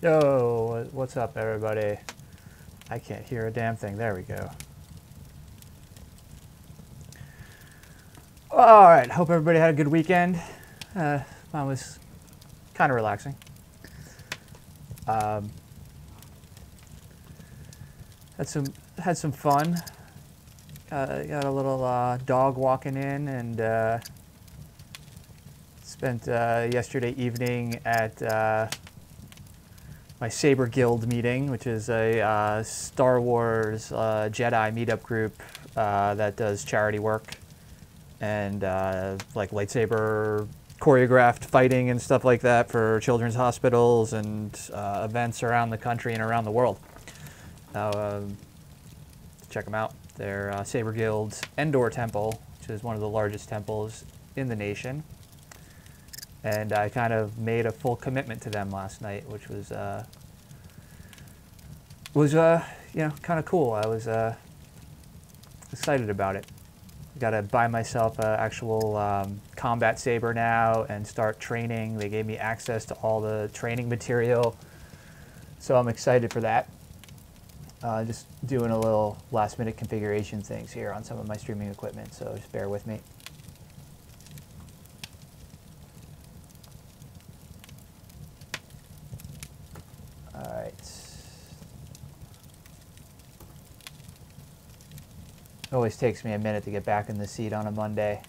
Yo, what's up, everybody? I can't hear a damn thing. There we go. All right. Hope everybody had a good weekend. Mine was kind of relaxing. Had some fun. Got a little dog walking in, and spent yesterday evening at my Saber Guild meeting, which is a Star Wars Jedi meetup group that does charity work and like lightsaber choreographed fighting and stuff like that for children's hospitals and events around the country and around the world. Check them out. They're Saber Guild's Endor Temple, which is one of the largest temples in the nation. And I kind of made a full commitment to them last night, which was you know, kind of cool. I was excited about it. Got to buy myself an actual combat saber now and start training. They gave me access to all the training material, so I'm excited for that. Just doing a little last-minute configuration things here on some of my streaming equipment, so just bear with me. It always takes me a minute to get back in the seat on a Monday.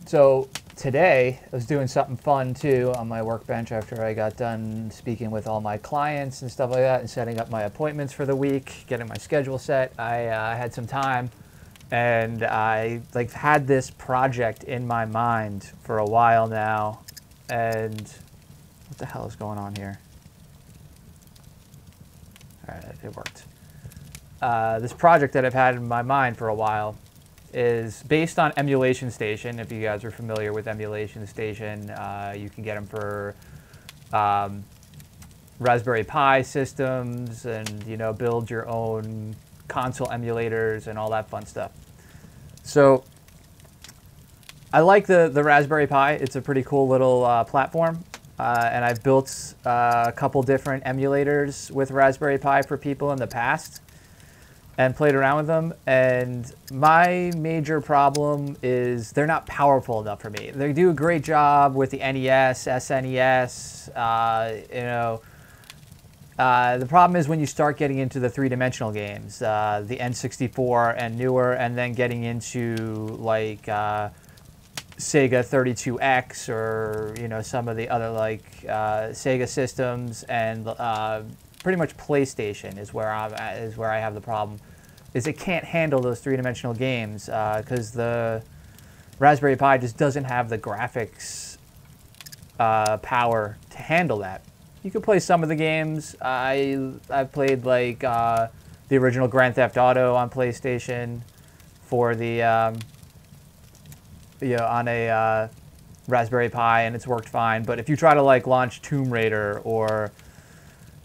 So today I was doing something fun too on my workbench after I got done speaking with all my clients and stuff like that and setting up my appointments for the week, getting my schedule set. I had some time, and I had this project in my mind for a while now. And what the hell is going on here? All right, it worked. This project that I've had in my mind for a while is based on Emulation Station. If you guys are familiar with Emulation Station, you can get them for Raspberry Pi systems, and build your own console emulators and all that fun stuff. So I like the Raspberry Pi. It's a pretty cool little platform. And I've built a couple different emulators with Raspberry Pi for people in the past and played around with them. And my major problem is they're not powerful enough for me. They do a great job with the NES, SNES. The problem is when you start getting into the three-dimensional games, the N64 and newer, and then getting into like Sega 32X or some of the other Sega systems, and pretty much PlayStation is where I have the problem. Is it can't handle those three-dimensional games because the Raspberry Pi just doesn't have the graphics power to handle that. You can play some of the games. I've played like the original Grand Theft Auto on PlayStation for the on a Raspberry Pi, and it's worked fine. But if you try to launch Tomb Raider or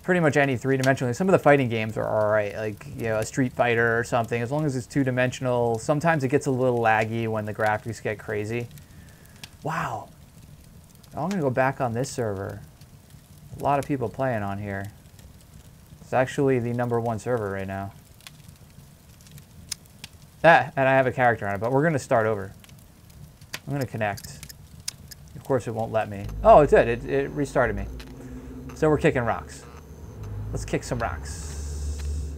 pretty much any three-dimensional, some of the fighting games are all right, like a Street Fighter or something. As long as it's two-dimensional, sometimes it gets a little laggy when the graphics get crazy. Wow. I'm gonna go back on this server. A lot of people playing on here. It's actually the #1 server right now. And I have a character on it, but we're gonna start over. I'm going to connect. Of course, it won't let me. Oh, it did. It restarted me. So we're kicking rocks. Let's kick some rocks.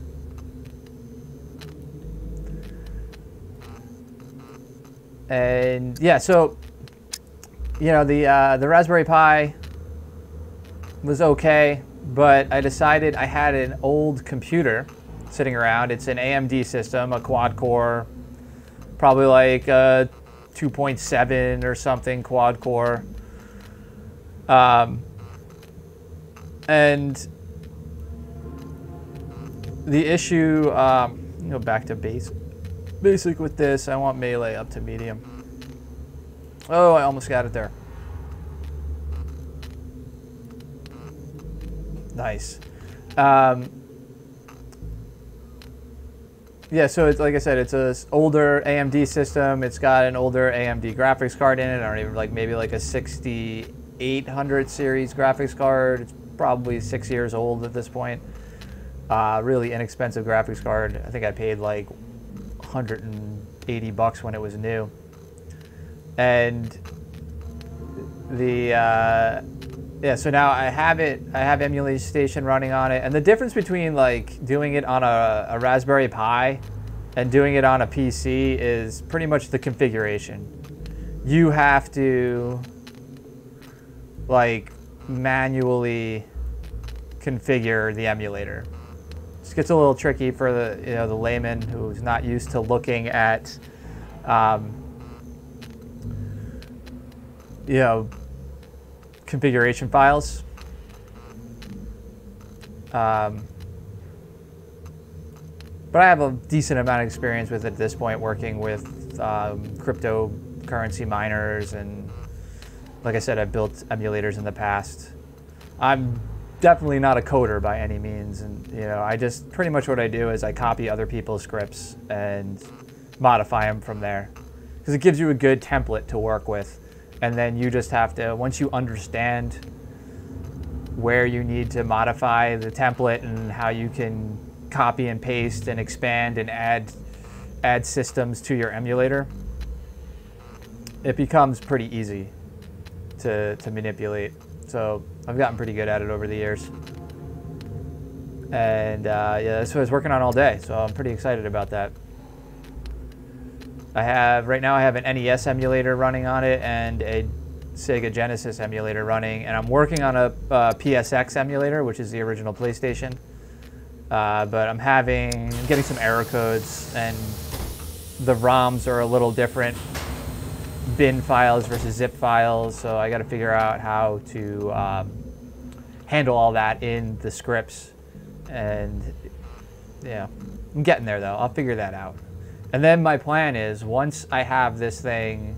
And yeah, so the Raspberry Pi was okay, but I decided I had an old computer sitting around. It's an AMD system, a quad core, probably like 2.7 or something quad core, and the issue, go back to basic with this. I want melee up to medium. Oh, I almost got it there. Nice. Yeah, so it's like I said, it's an older AMD system. It's got an older AMD graphics card in it, or even maybe like a 60 800 series graphics card. It's probably 6 years old at this point. Really inexpensive graphics card. I think I paid like $180 when it was new. And the yeah, so now I have Emulation Station running on it, and the difference between like doing it on a Raspberry Pi and doing it on a PC is pretty much the configuration. You have to like manually configure the emulator. This gets a little tricky for the the layman who's not used to looking at configuration files. But I have a decent amount of experience with it at this point, working with cryptocurrency miners, and like I said, I've built emulators in the past. I'm definitely not a coder by any means, and I just pretty much what I do is I copy other people's scripts and modify them from there, because it gives you a good template to work with. And then you just have to, once you understand where you need to modify the template and how you can copy and paste and expand and add systems to your emulator, it becomes pretty easy to manipulate. So I've gotten pretty good at it over the years. And yeah, that's what I was working on all day, so I'm pretty excited about that. Right now I have an NES emulator running on it and a Sega Genesis emulator running, and I'm working on a PSX emulator, which is the original PlayStation. But I'm getting some error codes, and the ROMs are a little different, bin files versus zip files, so I got to figure out how to handle all that in the scripts. And yeah, I'm getting there though. I'll figure that out. And then my plan is, once I have this thing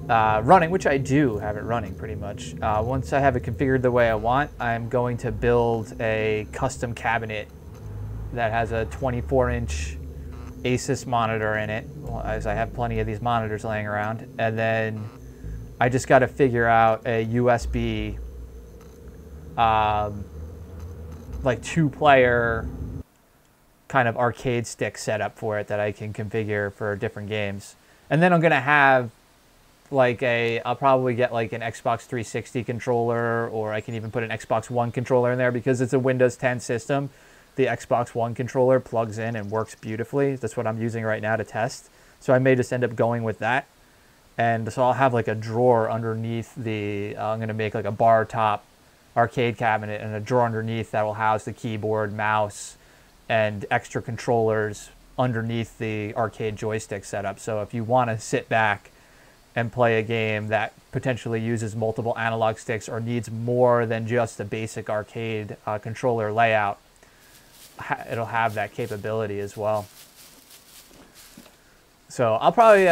running, which I do have it running pretty much, once I have it configured the way I want, I'm going to build a custom cabinet that has a 24-inch Asus monitor in it, as I have plenty of these monitors laying around. And then I just got to figure out a USB like 2-player kind of arcade stick setup for it that I can configure for different games. And then I'm gonna have like I'll probably get like an Xbox 360 controller, or I can even put an Xbox One controller in there, because it's a Windows 10 system. The Xbox One controller plugs in and works beautifully. That's what I'm using right now to test. So I may just end up going with that. And so I'll have like a drawer underneath I'm gonna make like a bar top arcade cabinet, and a drawer underneath that will house the keyboard, mouse, and extra controllers underneath the arcade joystick setup. So if you want to sit back and play a game that potentially uses multiple analog sticks or needs more than just a basic arcade controller layout, it'll have that capability as well. So I'll probably,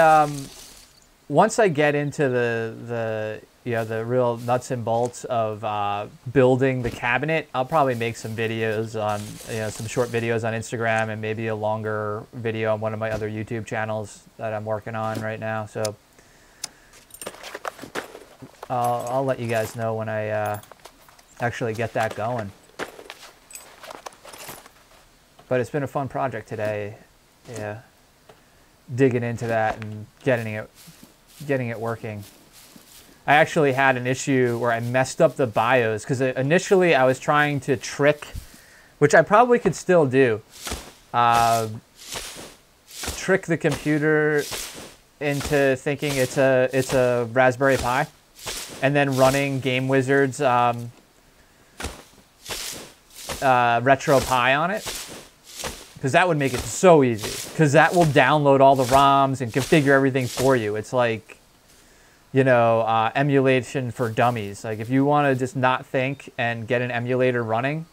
once I get into the real nuts and bolts of building the cabinet, I'll probably make some videos on, some short videos on Instagram, and maybe a longer video on one of my other YouTube channels that I'm working on right now. So I'll let you guys know when I actually get that going. But it's been a fun project today, yeah, digging into that and getting it working. I actually had an issue where I messed up the BIOS, because initially I was trying to trick, which I probably could still do, trick the computer into thinking it's a Raspberry Pi, and then running Game Wizard's Retro Pi on it, because that would make it so easy, because that will download all the ROMs and configure everything for you. It's like, emulation for dummies. Like, if you want to just not think and get an emulator running,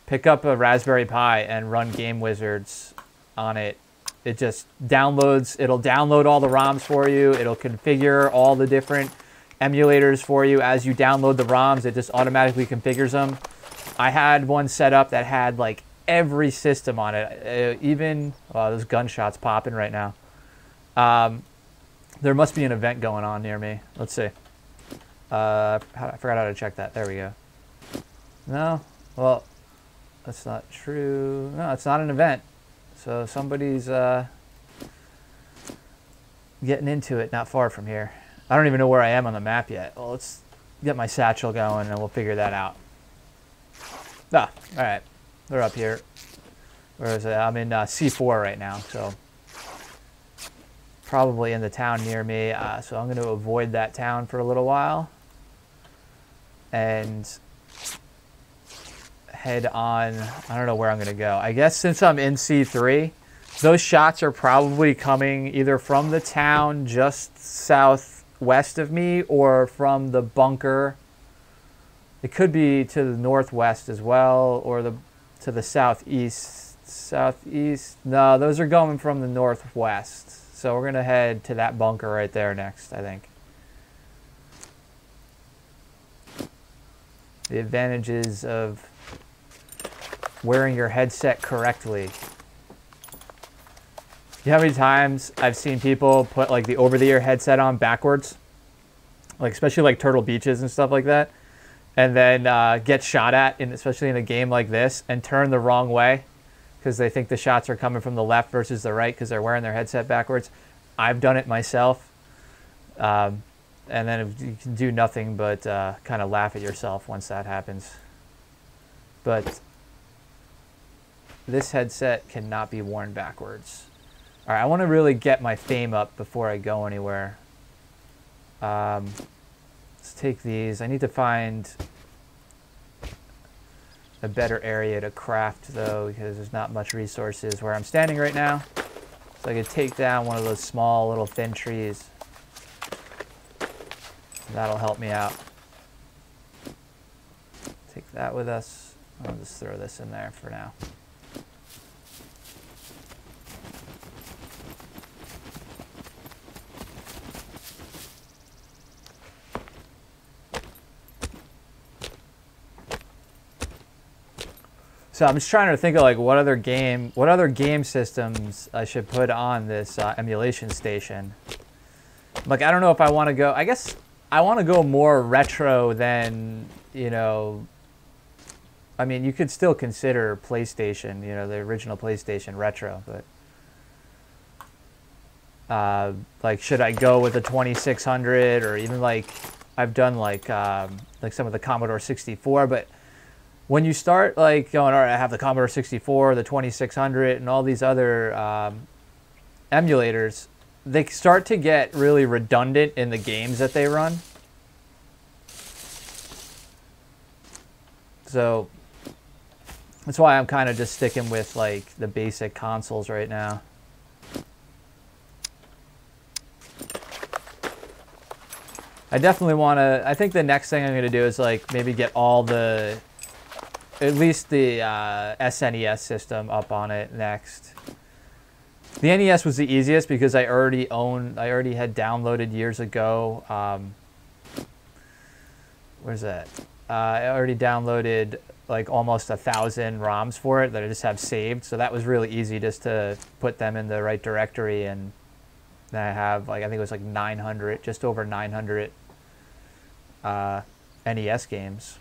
pick up a Raspberry Pi and run Game Wizards on it. It just downloads, it'll download all the ROMs for you. It'll configure all the different emulators for you. As you download the ROMs, it just automatically configures them. I had one set up that had like every system on it. Even, oh, there's gunshots popping right now. There must be an event going on near me. Let's see. I forgot how to check that. There we go. No? Well, that's not true. No, it's not an event. So somebody's getting into it not far from here. I don't even know where I am on the map yet. Well, let's get my satchel going and we'll figure that out. Ah, all right. They're up here. Where is it? I'm in C4 right now, so probably in the town near me. So I'm going to avoid that town for a little while and head on. I don't know where I'm going to go. I guess since I'm in C3, those shots are probably coming either from the town just southwest of me or from the bunker. It could be to the northwest as well, or to the southeast. Southeast? No, those are going from the northwest. So we're going to head to that bunker right there next, I think. The advantages of wearing your headset correctly. You know how many times I've seen people put like the over-the-ear headset on backwards? Like especially like Turtle Beaches and stuff like that. And then get shot at, especially in a game like this, and turn the wrong way because they think the shots are coming from the left versus the right because they're wearing their headset backwards. I've done it myself. And then you can do nothing but kind of laugh at yourself once that happens. But this headset cannot be worn backwards. All right, I want to really get my fame up before I go anywhere. Let's take these. I need to find a better area to craft, though, because there's not much resources where I'm standing right now. So I could take down one of those small, little, thin trees. That'll help me out. Take that with us. I'll just throw this in there for now. So I'm just trying to think of like what other game systems I should put on this emulation station. Like I don't know if I want to go. I guess I want to go more retro than, you know. I mean, you could still consider PlayStation, you know, the original PlayStation retro, but like should I go with the 2600 or even like I've done like some of the Commodore 64, but when you start like going, all right, I have the Commodore 64, the 2600, and all these other emulators, they start to get really redundant in the games that they run. So that's why I'm kind of just sticking with like the basic consoles right now. I definitely want to, I think the next thing I'm going to do is like maybe get all the, at least the SNES system up on it next. The NES was the easiest because I already had downloaded years ago. Where's that? I already downloaded like almost 1,000 ROMs for it that I just have saved. So that was really easy just to put them in the right directory. And then I have like, I think it was like 900, just over 900 NES games.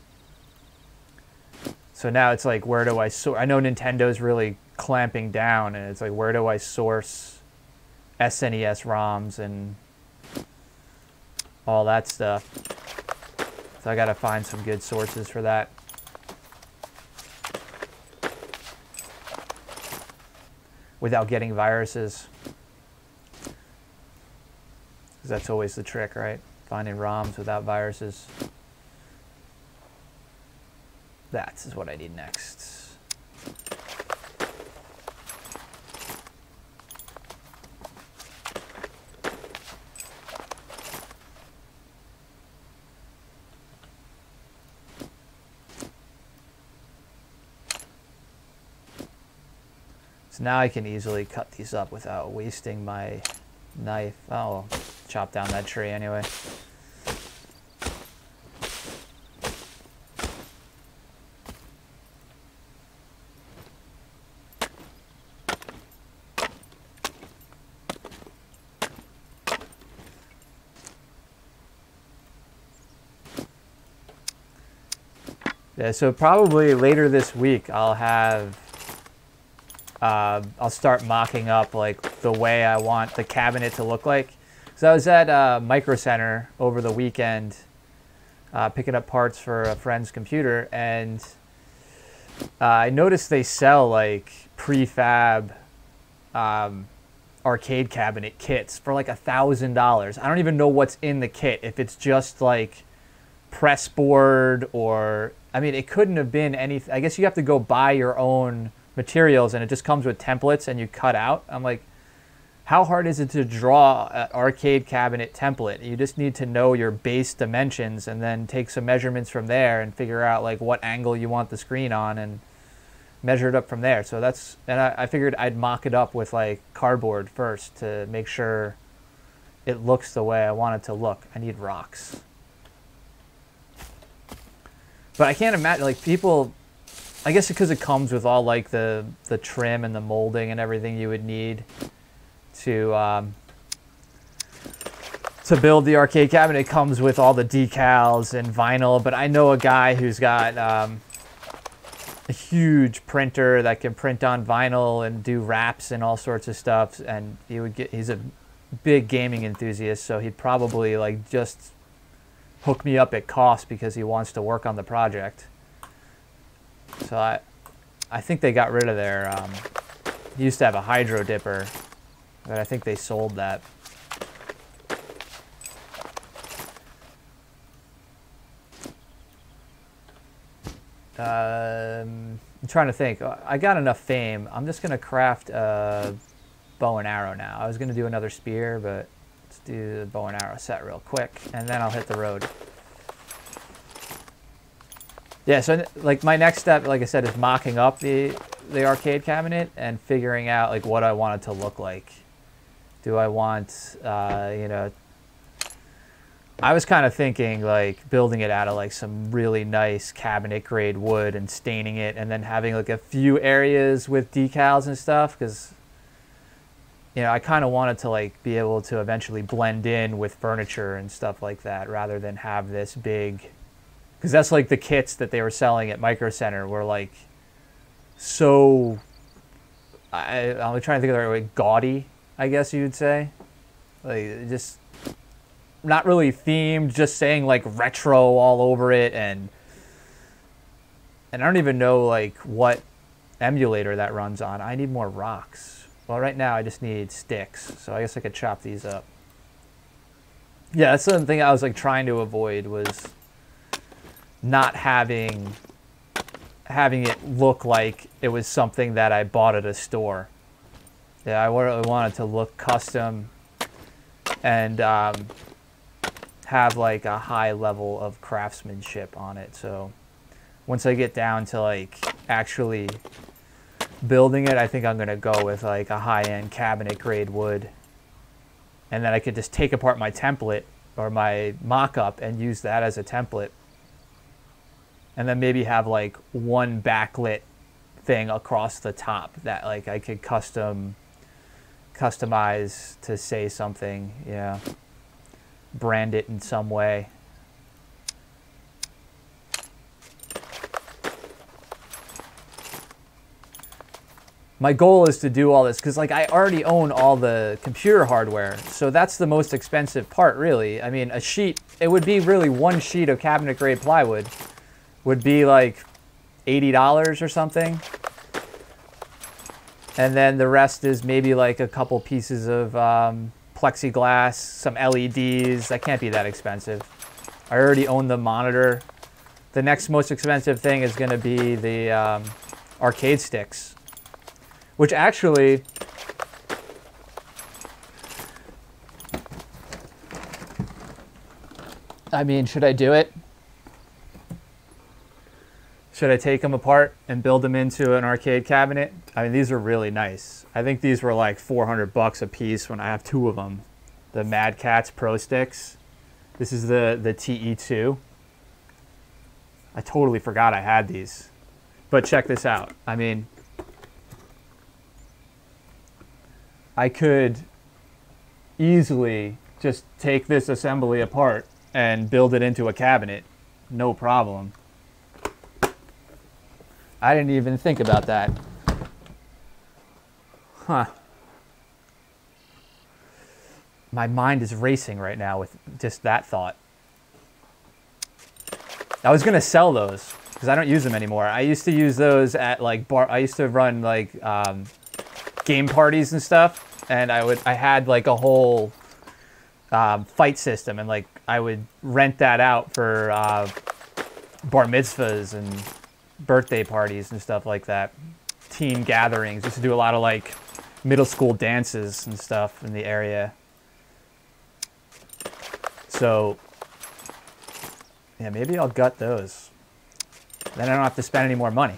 So now it's like, where do I source? I know Nintendo's really clamping down, and it's like, where do I source SNES ROMs and all that stuff? So I got to find some good sources for that. Without getting viruses. Because that's always the trick, right? Finding ROMs without viruses. That is what I need next. So now I can easily cut these up without wasting my knife. Oh, I'll chop down that tree anyway. Yeah, so probably later this week I'll have I'll start mocking up like the way I want the cabinet to look like. So I was at Micro Center over the weekend picking up parts for a friend's computer, and I noticed they sell like prefab arcade cabinet kits for like $1,000. I don't even know what's in the kit, if it's just like press board or, I mean, it couldn't have been anything. I guess you have to go buy your own materials and it just comes with templates and you cut out. I'm like, how hard is it to draw an arcade cabinet template? You just need to know your base dimensions and then take some measurements from there and figure out like what angle you want the screen on and measure it up from there. So that's, and I figured I'd mock it up with like cardboard first to make sure it looks the way I want it to look. I need rocks. But I can't imagine, like, people, I guess because it comes with all like the trim and the molding and everything you would need to build the arcade cabinet. It comes with all the decals and vinyl, but I know a guy who's got a huge printer that can print on vinyl and do wraps and all sorts of stuff, and he's a big gaming enthusiast, so he'd probably like just hook me up at cost because he wants to work on the project. So I think they got rid of their he used to have a hydro dipper, but I think they sold that. I'm trying to think. I got enough fame. I'm just gonna craft a bow and arrow now. I was gonna do another spear, but let's do the bow and arrow set real quick, and then I'll hit the road. Yeah, so like my next step, like I said, is mocking up the arcade cabinet and figuring out like what I want it to look like. Do I want, you know, I was kind of thinking like building it out of like some really nice cabinet grade wood and staining it, and then having like a few areas with decals and stuff, because, you know, I kind of wanted to like be able to eventually blend in with furniture and stuff like that, rather than have this big, because that's like the kits that they were selling at Micro Center were like so, I'm trying to think of the right way, gaudy, I guess you would say. Like just not really themed, just saying like retro all over it, and I don't even know like what emulator that runs on. I need more rocks. Well, right now I just need sticks, so I guess I could chop these up. Yeah, that's the thing I was like trying to avoid, was not having it look like it was something that I bought at a store. Yeah, I really wanted to look custom and have like a high level of craftsmanship on it. So once I get down to like actually building it, I think I'm gonna go with like a high-end cabinet grade wood, and then I could just take apart my template or my mock-up and use that as a template, and then maybe have like one backlit thing across the top that like I could customize to say something. Yeah, brand it in some way. My goal is to do all this because like I already own all the computer hardware, so that's the most expensive part, really. I mean, a sheet, it would be really one sheet of cabinet grade plywood would be like $80 or something, and then the rest is maybe like a couple pieces of plexiglass, some LEDs. That can't be that expensive. I already own the monitor. The next most expensive thing is going to be the arcade sticks, which actually, I mean, should I do it? Should I take them apart and build them into an arcade cabinet? I mean, these are really nice. I think these were like $400 a piece when I have two of them. The Mad Catz Pro Sticks. This is the TE2. I totally forgot I had these. But check this out. I mean, I could easily just take this assembly apart and build it into a cabinet. No problem. I didn't even think about that. Huh. My mind is racing right now with just that thought. I was gonna sell those because I don't use them anymore. I used to use those at like I used to run like game parties and stuff, and I had like a whole fight system, and like I would rent that out for bar mitzvahs and birthday parties and stuff like that. Team gatherings. Used to do a lot of like middle school dances and stuff in the area. So yeah, maybe I'll gut those. Then I don't have to spend any more money.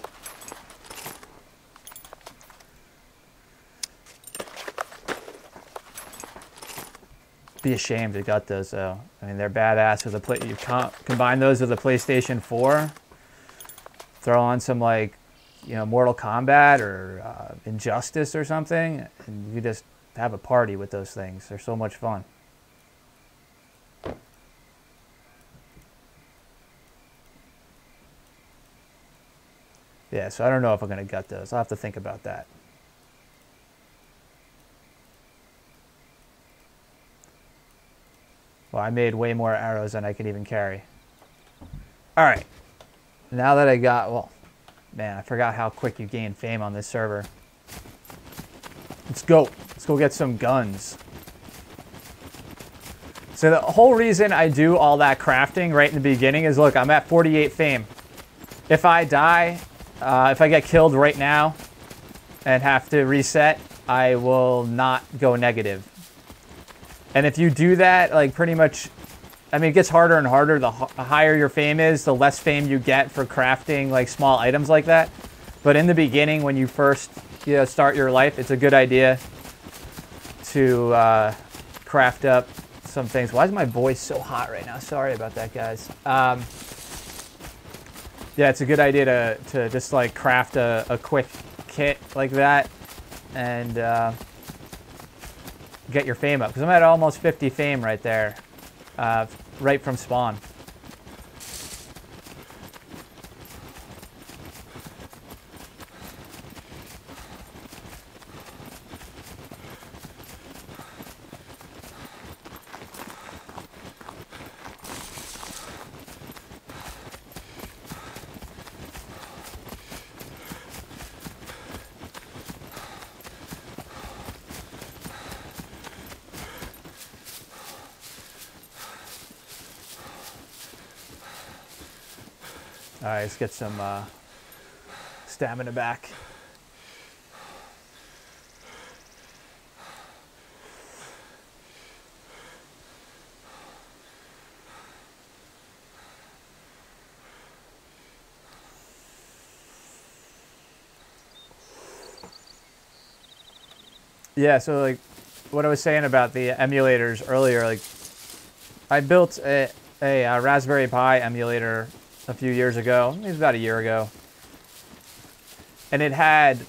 Be ashamed to gut those though. I mean, they're badass with a you combine those with a PlayStation 4. Throw on some like, you know, Mortal Kombat or Injustice or something, and you just have a party with those things. They're so much fun. Yeah, so I don't know if I'm going to gut those. I'll have to think about that. Well, I made way more arrows than I could even carry. All right. Now that I got, well, man, I forgot how quick you gain fame on this server. Let's go. Let's go get some guns. So the whole reason I do all that crafting right in the beginning is, look, I'm at 48 fame. If I die, if I get killed right now and have to reset, I will not go negative. And if you do that, like pretty much, I mean, it gets harder and harder. The higher your fame is, the less fame you get for crafting like small items like that. But in the beginning, when you first start your life, it's a good idea to craft up some things. Why is my voice so hot right now? Sorry about that, guys. Yeah, it's a good idea to just like craft a quick kit like that and get your fame up. Because I'm at almost 50 fame right there, right from spawn. All right, let's get some stamina back. Yeah, so like what I was saying about the emulators earlier, like I built a Raspberry Pi emulator a few years ago. It was about a year ago. And it had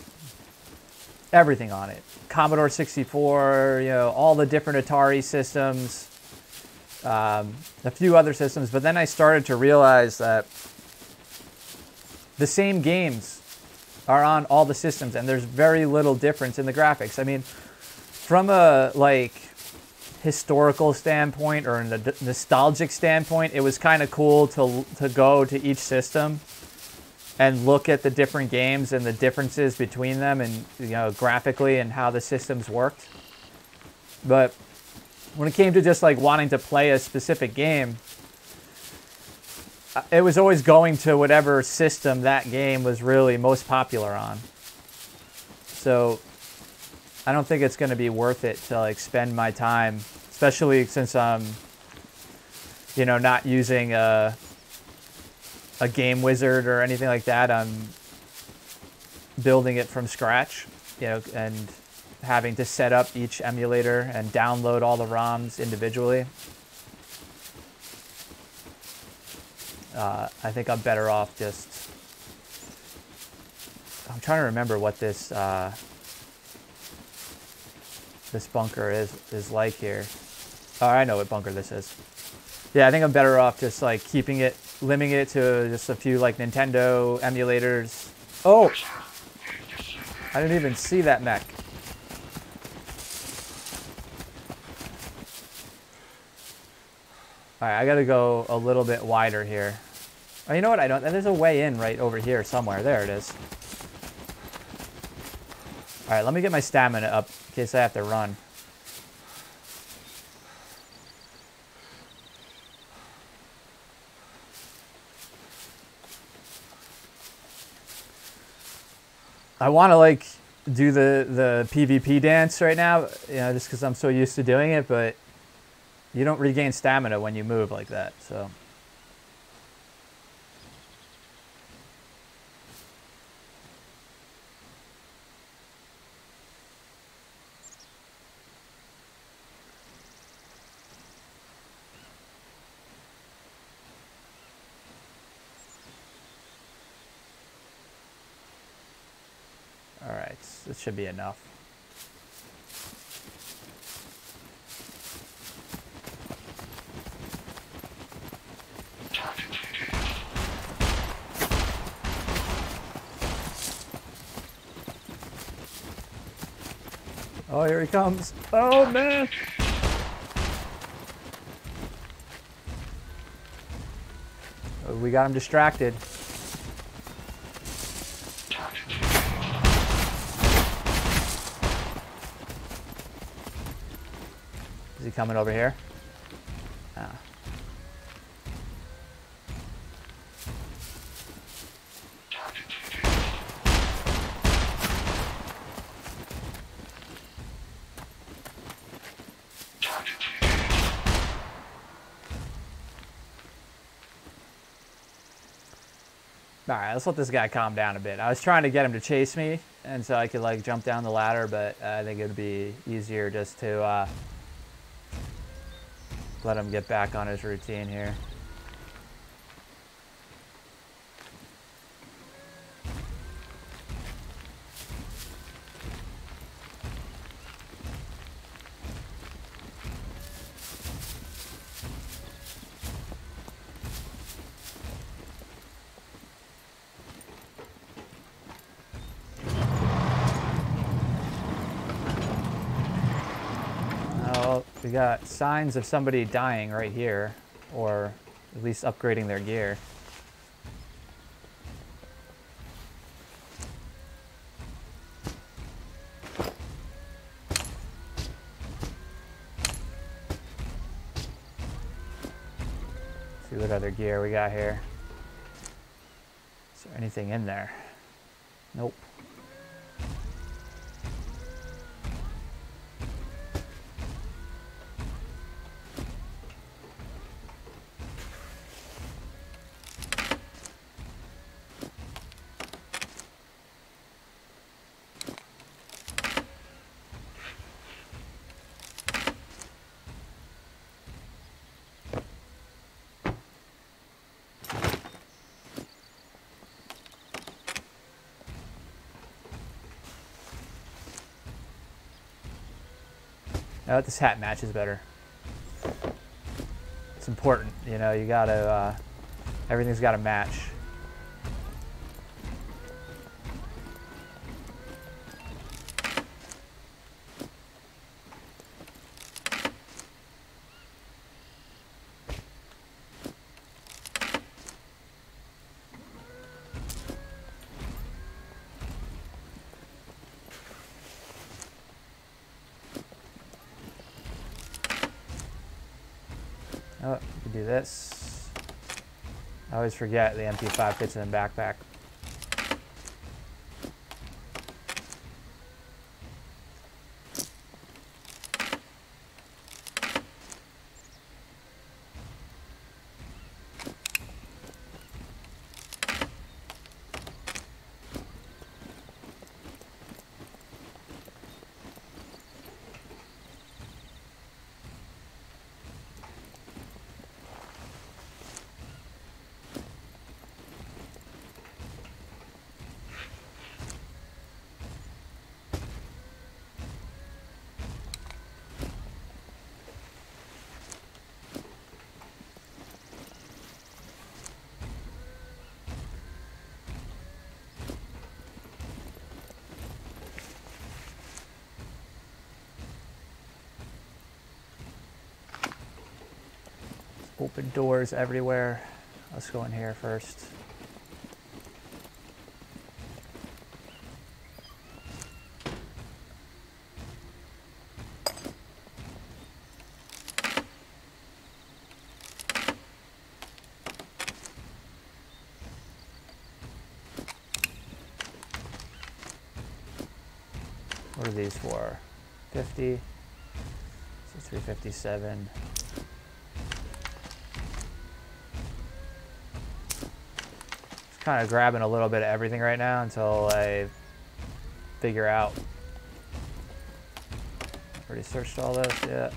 everything on it. Commodore 64, all the different Atari systems, a few other systems. But then I started to realize that the same games are on all the systems, and there's very little difference in the graphics. I mean, from a historical standpoint or a nostalgic standpoint, it was kind of cool to go to each system and look at the different games and the differences between them, and graphically and how the systems worked. But when it came to just like wanting to play a specific game, it was always going to whatever system that game was really most popular on. So I don't think it's going to be worth it to like spend my time, especially since I'm, not using a game wizard or anything like that. I'm building it from scratch, and having to set up each emulator and download all the ROMs individually. I think I'm better off just, I'm trying to remember what this this bunker is like here. Oh, I know what bunker this is. Yeah, I think I'm better off just like keeping it, limiting it to just a few like Nintendo emulators, Oh! I didn't even see that mech. Alright, I gotta go a little bit wider here. Oh, you know what? I don't. There's a way in right over here somewhere. There it is. Alright, let me get my stamina up in case I have to run. I want to like do the PvP dance right now, you know, just because I'm so used to doing it, but you don't regain stamina when you move like that, so. All right, this should be enough. Oh, here he comes. Oh, man. Oh, we got him distracted. Is he coming over here? Ah. Alright, let's let this guy calm down a bit. I was trying to get him to chase me, and so I could like jump down the ladder, but I think it would be easier just to let him get back on his routine here. We got signs of somebody dying right here, or at least upgrading their gear. See what other gear we got here. Is there anything in there? Nope. Oh, this hat matches better. It's important, you know, you gotta, everything's gotta match. Oh, you can do this. I always forget the MP5 fits in the backpack. Open doors everywhere. Let's go in here first. What are these for? 50. So 357. Just kind of grabbing a little bit of everything right now until I figure out. Already searched all this, yeah.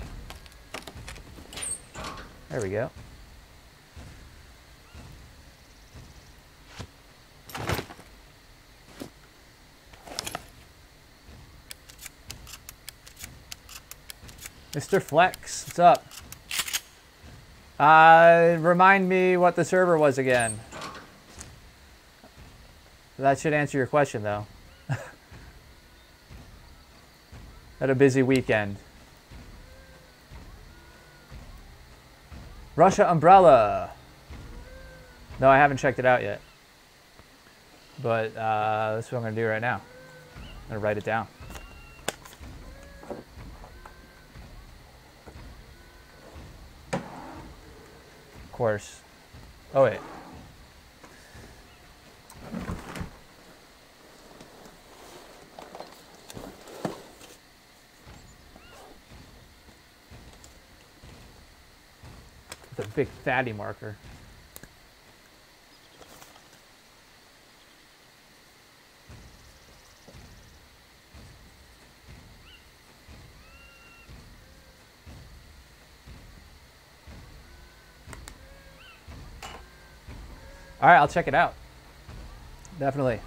There we go. Mr. Flex, what's up? Remind me what the server was again. That should answer your question, though. Had a busy weekend. Russia Umbrella. No, I haven't checked it out yet. But that's what I'm going to do right now. I'm going to write it down. Of course. Oh, wait. The big fatty marker. All right, I'll check it out. Definitely.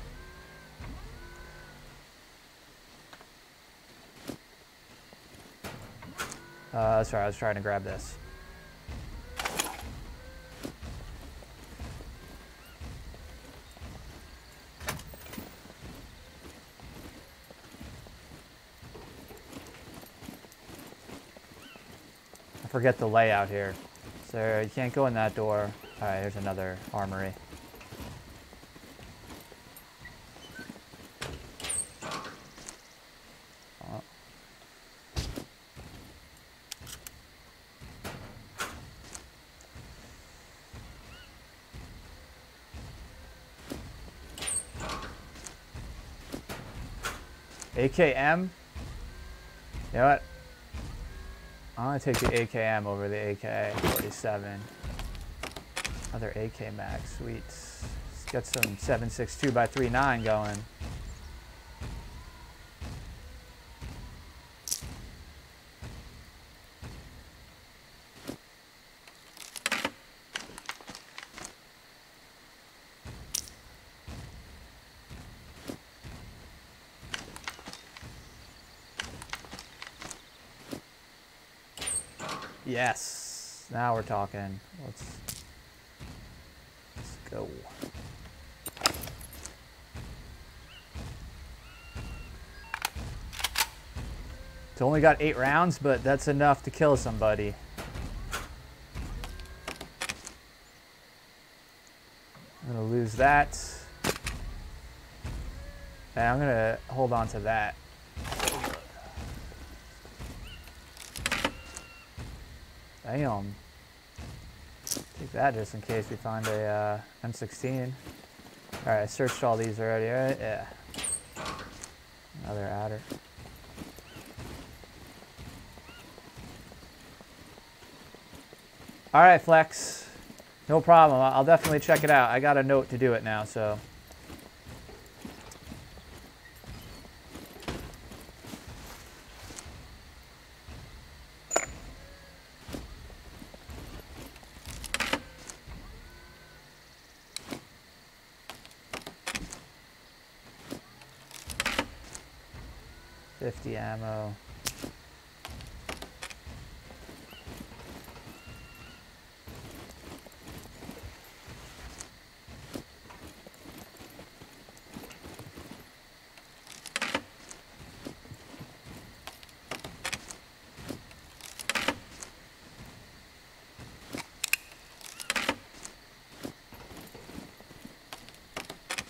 Sorry, I was trying to grab this. I forget the layout here. So you can't go in that door. All right, here's another armory. AKM? You know what? I'm gonna take the AKM over the AK-47. Other AK mag, sweet. Let's get some 7.62 by 3.9 going. Yes, now we're talking. Let's go. It's only got 8 rounds, but that's enough to kill somebody. I'm gonna lose that. And I'm gonna hold on to that. Damn. Take that just in case we find a M16. Alright, I searched all these already, right? Yeah. Another adder. Alright, Flex. No problem. I'll definitely check it out. I got a note to do it now, so. Ammo.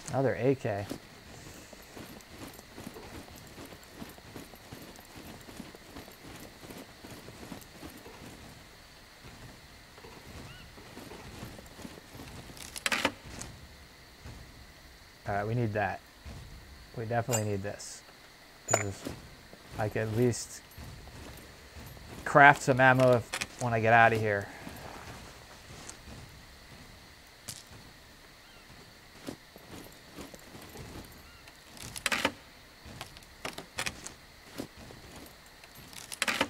Another AK. Alright, we need that. We definitely need this. Because I can at least craft some ammo when I get out of here.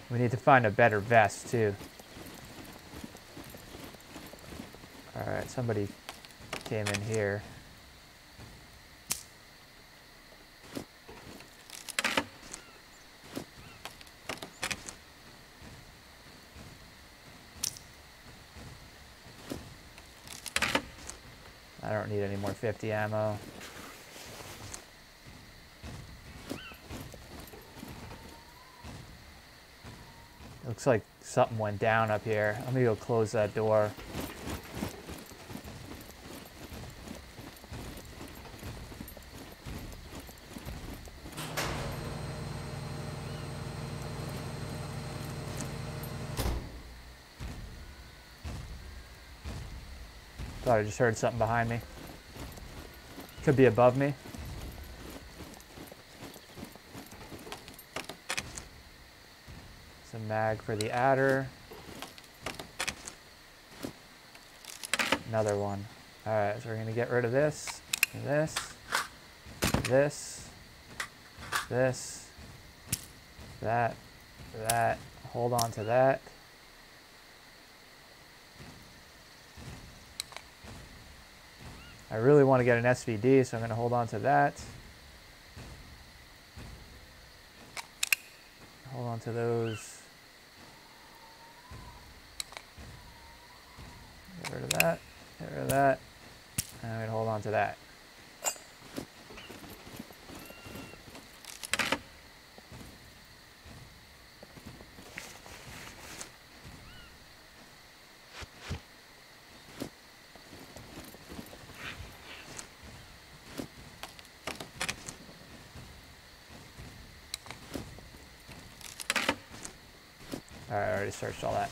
We need to find a better vest too. Alright, somebody came in here. I don't need any more 50 ammo. Looks like something went down up here. Let me go close that door. Thought I just heard something behind me. Could be above me. Some mag for the adder. Another one. Alright, so we're going to get rid of this, this, this, this, that, that. Hold on to that. I really want to get an SVD, so I'm going to hold on to that. Hold on to those. Get rid of that. Get rid of that. And I'm going to hold on to that. Alright, I already searched all that.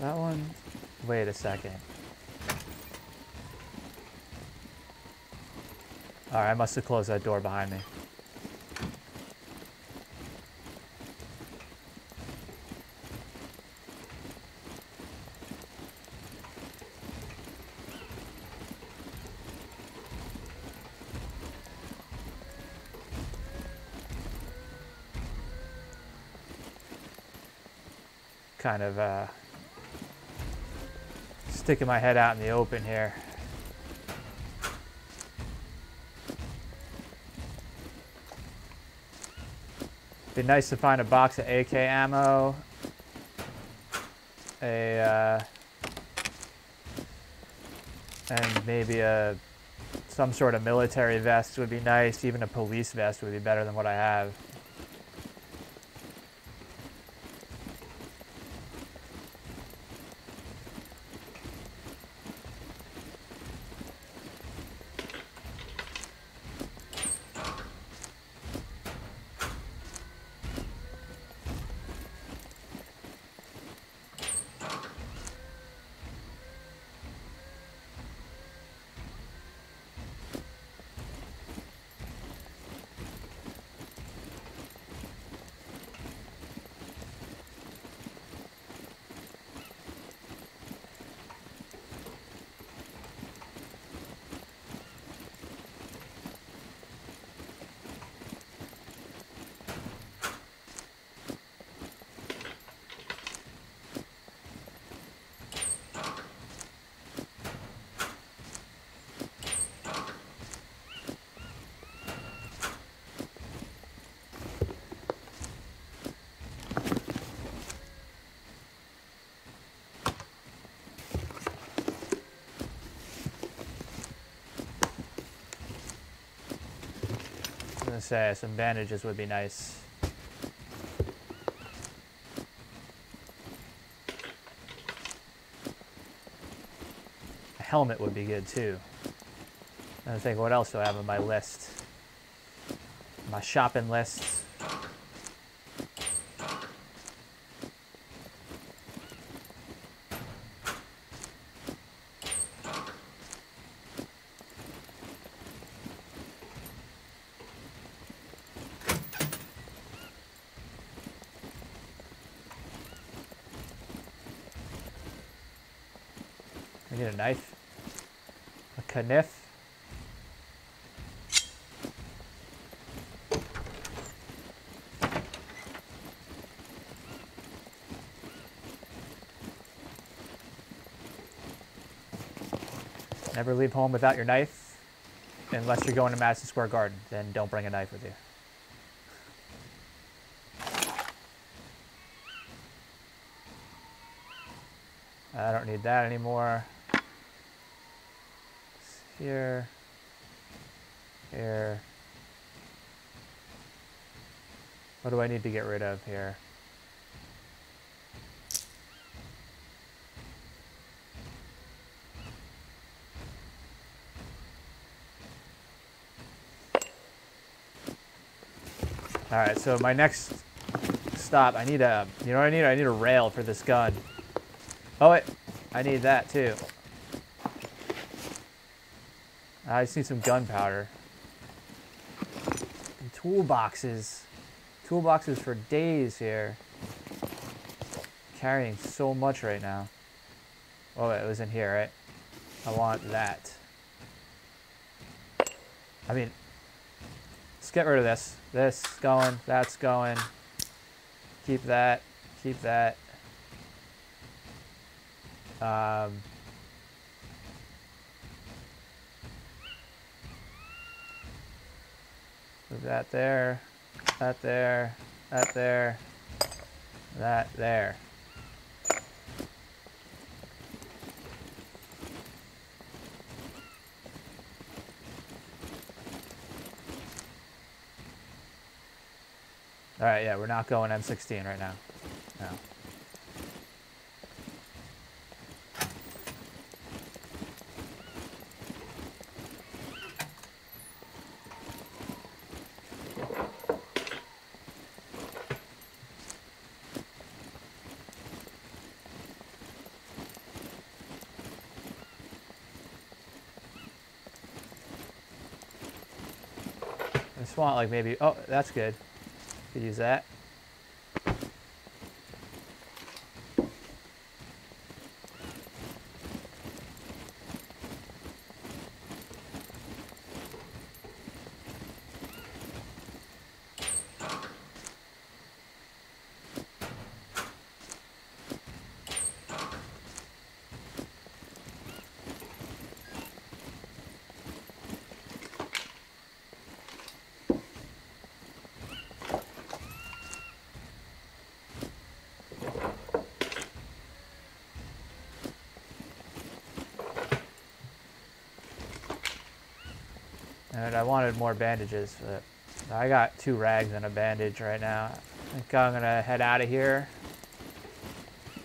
That one, wait a second. Alright, I must have closed that door behind me. Kind of sticking my head out in the open here. Be nice to find a box of AK ammo, and maybe some sort of military vest would be nice. Even a police vest would be better than what I have. say, some bandages would be nice. A helmet would be good too. I think, what else do I have on my list? My shopping list. I need a knife. A knife. Never leave home without your knife, unless you're going to Madison Square Garden. Then don't bring a knife with you. I don't need that anymore. Here. Here. What do I need to get rid of here? All right, so my next stop, I need a, you know what I need? I need a rail for this gun. Oh wait, I need that too. I just need some gunpowder. And toolboxes. Toolboxes for days here. Carrying so much right now. Oh, it was in here, right? I want that. I mean, let's get rid of this. This going, that's going. Keep that, keep that. Move that there, that there, that there, that there. All right, yeah, we're not going M16 right now. No. I just want like maybe, oh, that's good. Could use that. And I wanted more bandages, but I got 2 rags and a bandage right now. I think I'm gonna head out of here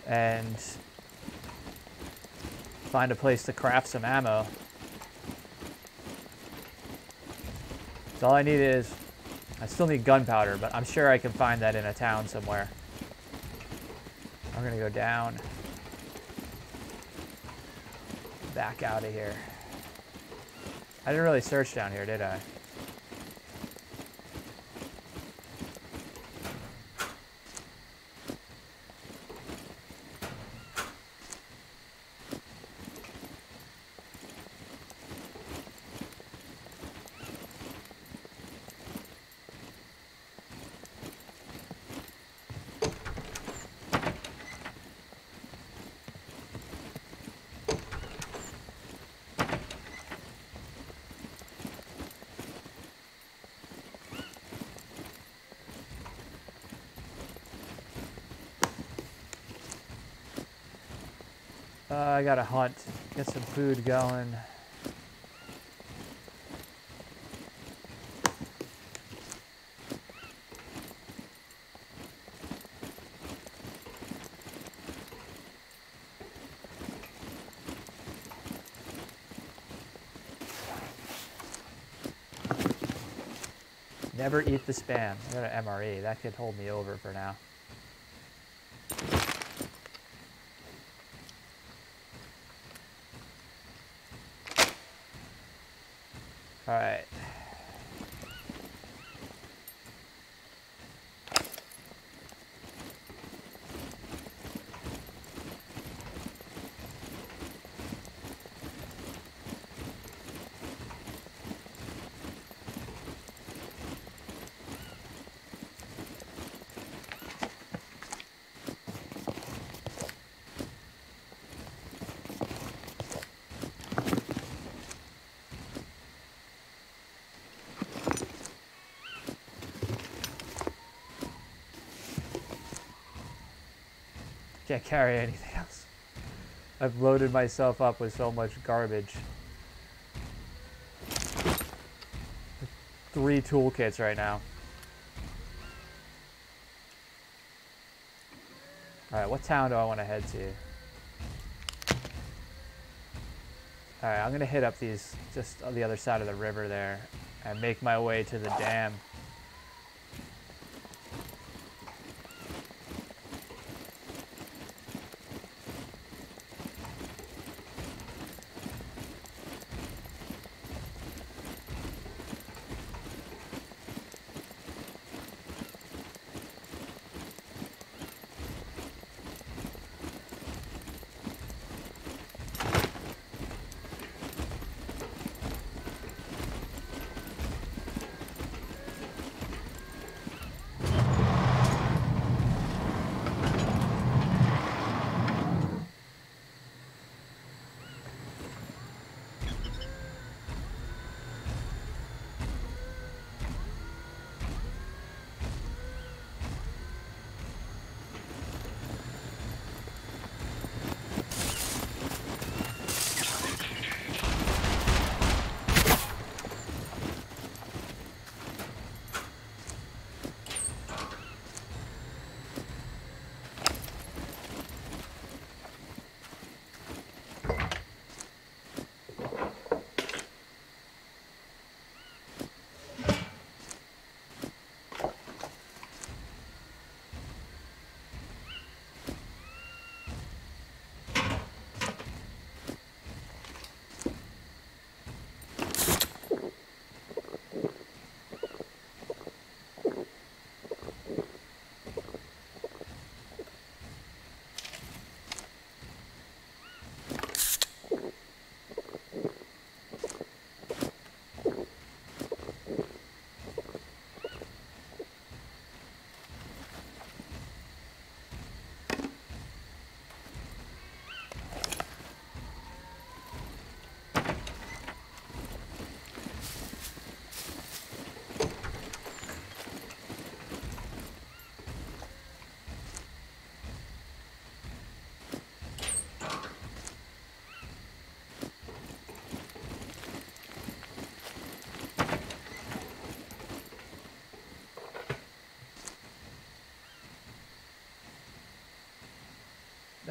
and find a place to craft some ammo. So all I need is, I still need gunpowder, but I'm sure I can find that in a town somewhere. I'm gonna go down, back out of here. I didn't really search down here, did I? I gotta hunt, get some food going. Never eat the spam. I got an MRE. That could hold me over for now. All right. Can't carry anything else. I've loaded myself up with so much garbage. 3 toolkits right now. Alright, what town do I want to head to? Alright, I'm going to hit up these, just on the other side of the river there, and make my way to the dam.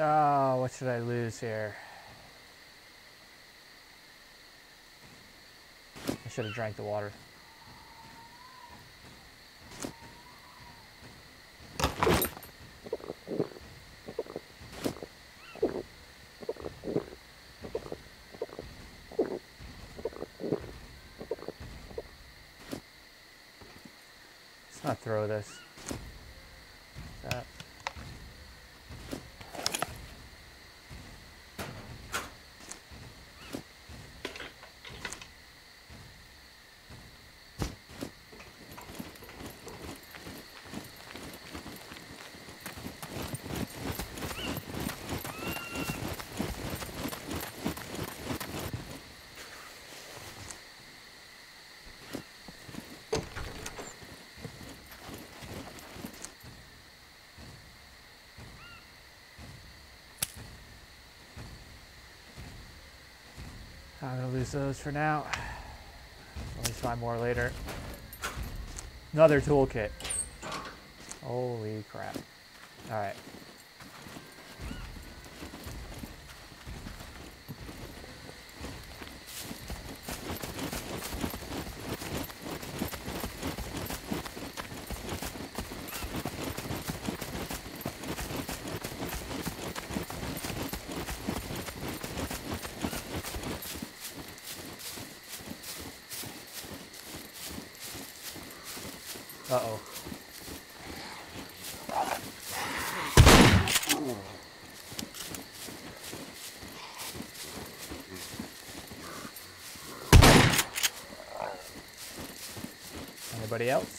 Oh, what should I lose here? I should have drank the water. Let's not throw this. That. I'm gonna lose those for now. At least find more later. Another toolkit. Holy crap. Alright. Uh-oh. Anybody else?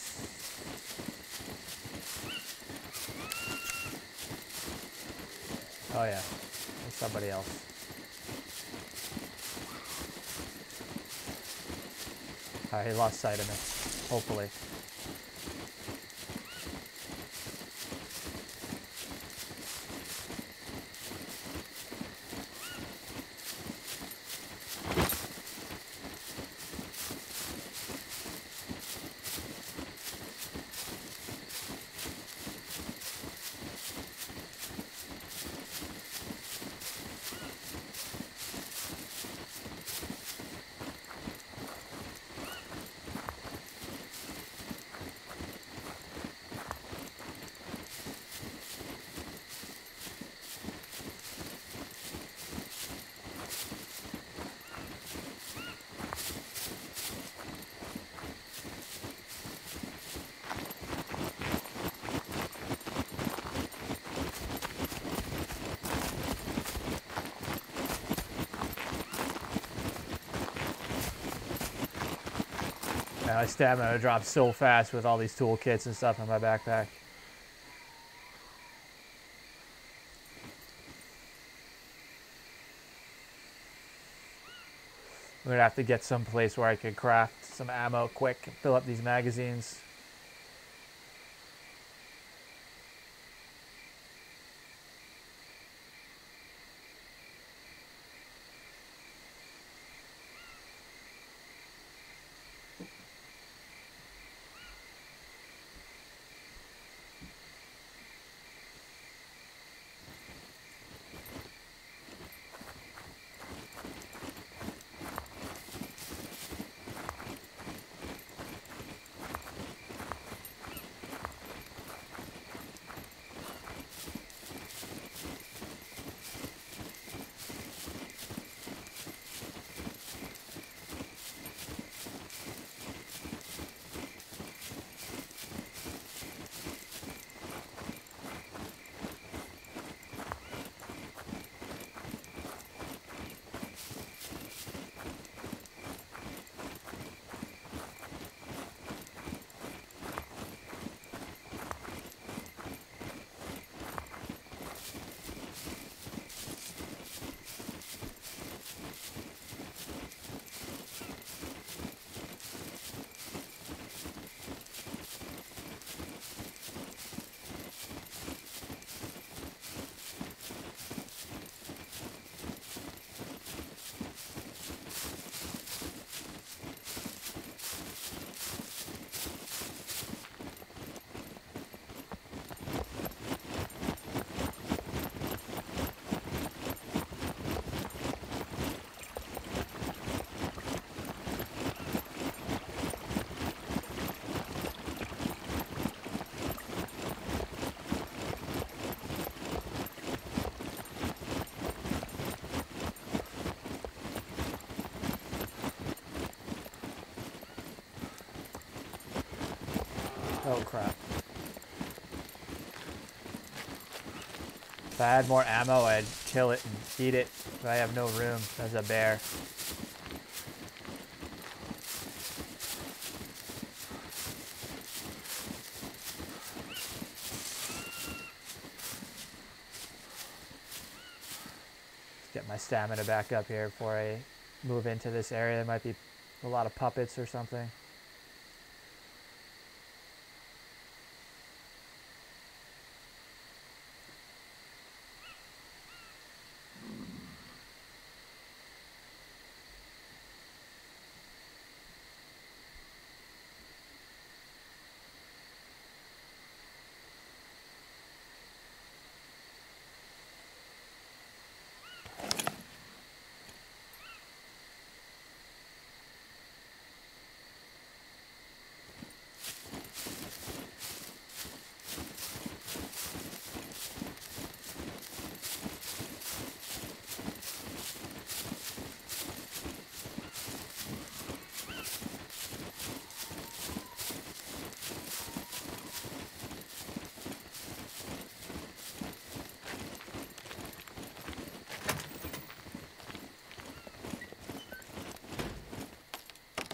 Oh yeah, there's somebody else. Alright, he lost sight of me, hopefully. My stamina drops so fast with all these toolkits and stuff in my backpack. I'm gonna have to get some place where I can craft some ammo quick and fill up these magazines. Oh crap. If I had more ammo, I'd kill it and eat it, but I have no room as a bear. Let's get my stamina back up here before I move into this area. There might be a lot of puppets or something.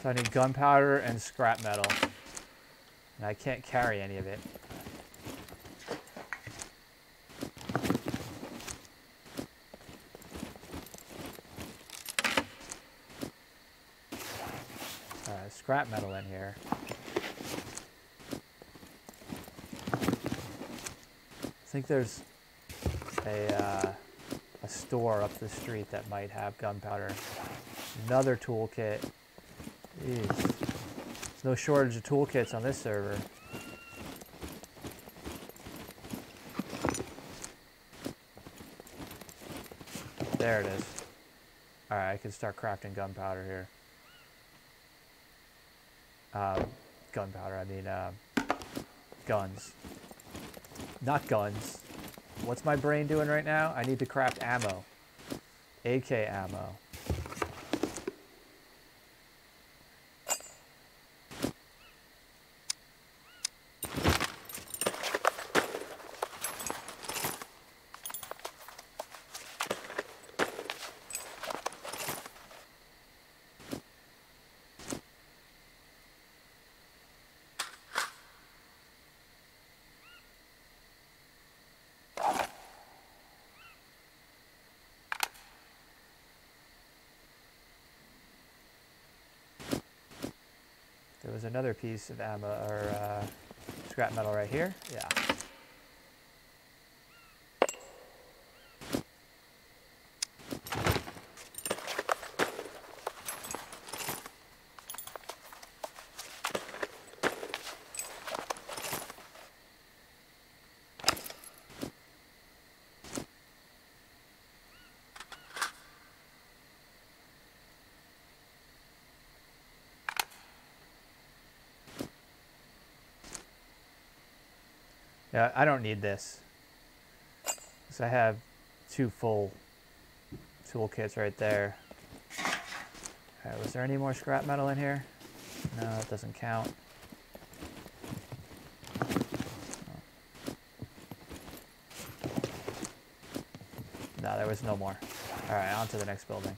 So I need gunpowder and scrap metal. And I can't carry any of it. Scrap metal in here. I think there's a store up the street that might have gunpowder. Another toolkit. Jeez. There's no shortage of toolkits on this server. There it is. Alright, I can start crafting gunpowder here. Gunpowder, I mean, guns. Not guns. What's my brain doing right now? I need to craft ammo. AK ammo. There was another piece of ammo, or scrap metal right here. Yeah. Yeah, I don't need this. Because I have 2 full toolkits right there. Alright, was there any more scrap metal in here? No, it doesn't count. No, there was no more. Alright, on to the next building.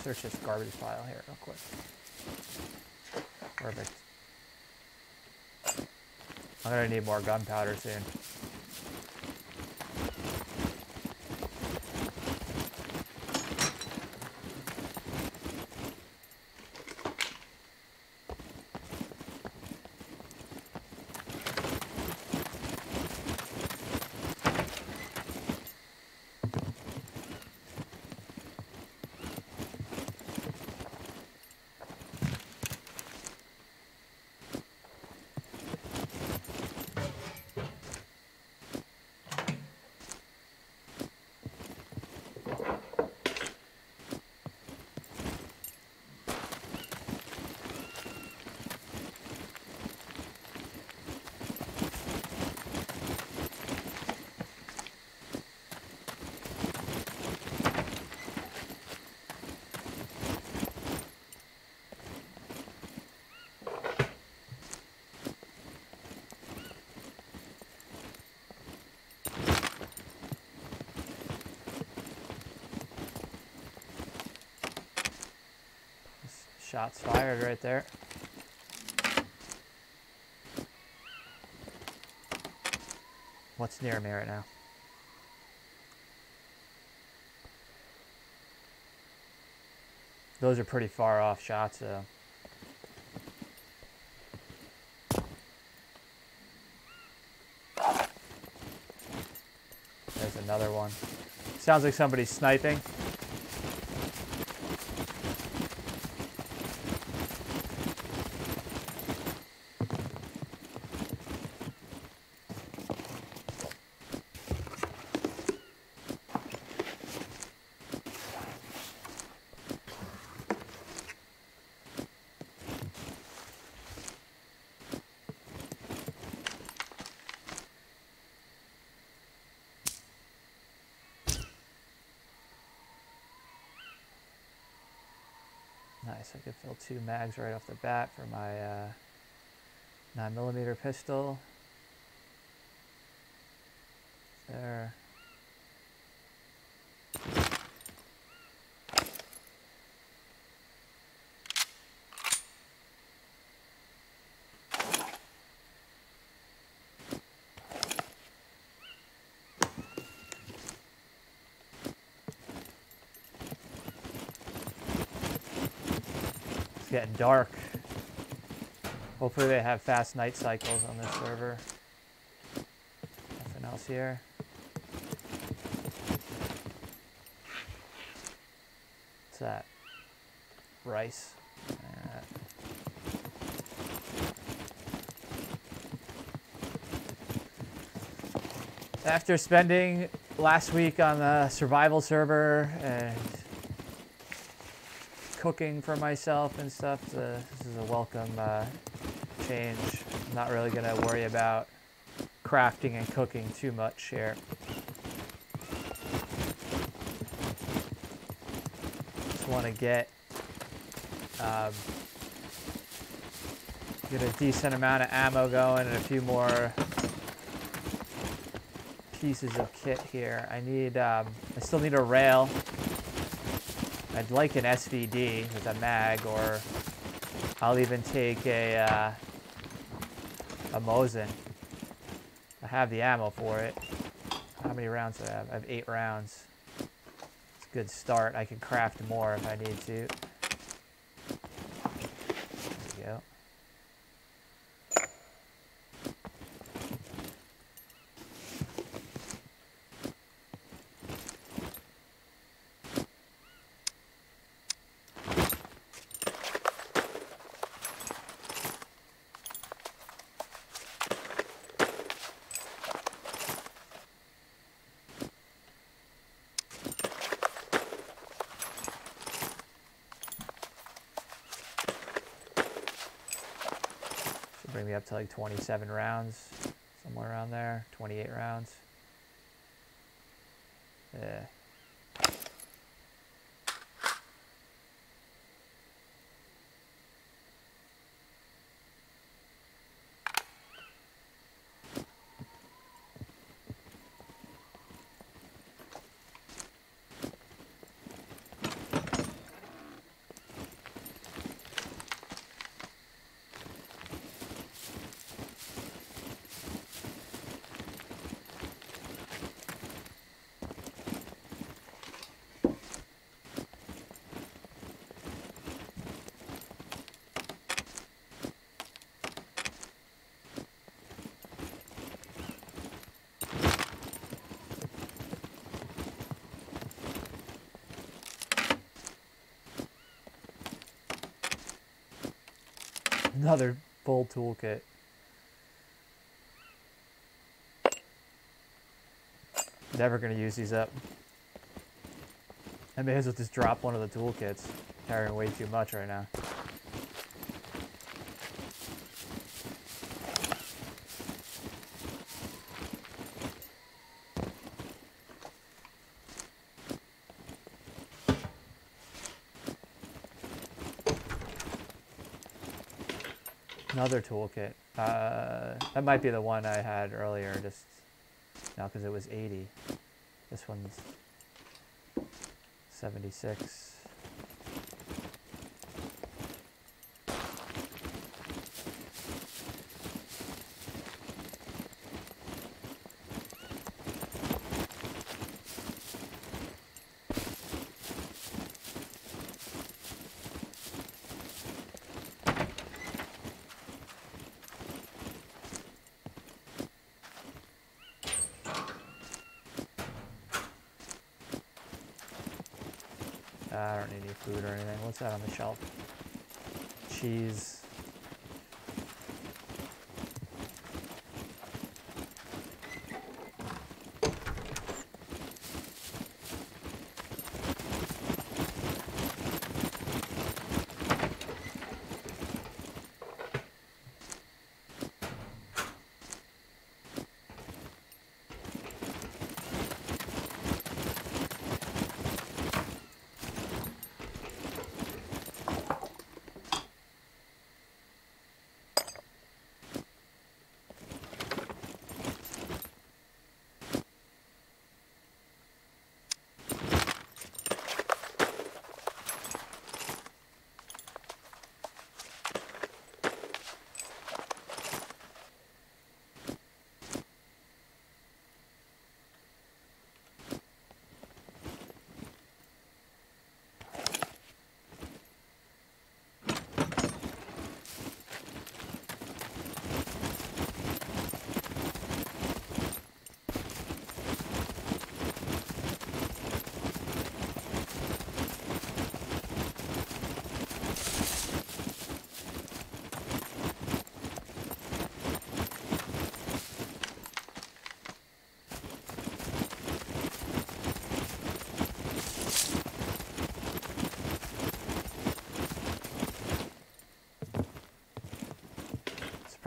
Search this garbage pile here real quick. Perfect. I'm gonna need more gunpowder soon. Shots fired right there. What's near me right now? Those are pretty far off shots though. There's another one. Sounds like somebody's sniping. Nice, I could fill 2 mags right off the bat for my 9mm pistol. There. It's getting dark. Hopefully they have fast night cycles on this server. Nothing else here. What's that? Rice. After spending last week on the survival server and cooking for myself and stuff, this is a welcome change. I'm not really going to worry about crafting and cooking too much here. Just want to get a decent amount of ammo going and a few more pieces of kit here. I need, I still need a rail. I'd like an SVD with a mag, or I'll even take a Mosin. I have the ammo for it. How many rounds do I have? I have 8 rounds. It's a good start. I can craft more if I need to. There we go. Bring me up to like 27 rounds, somewhere around there, 28 rounds. Yeah. Another full toolkit. Never gonna use these up. I may as well just drop one of the toolkits. Carrying way too much right now. Another toolkit. That might be the one I had earlier, just now because it was 80. This one's 76. I don't need any food or anything. What's that on the shelf? Cheese.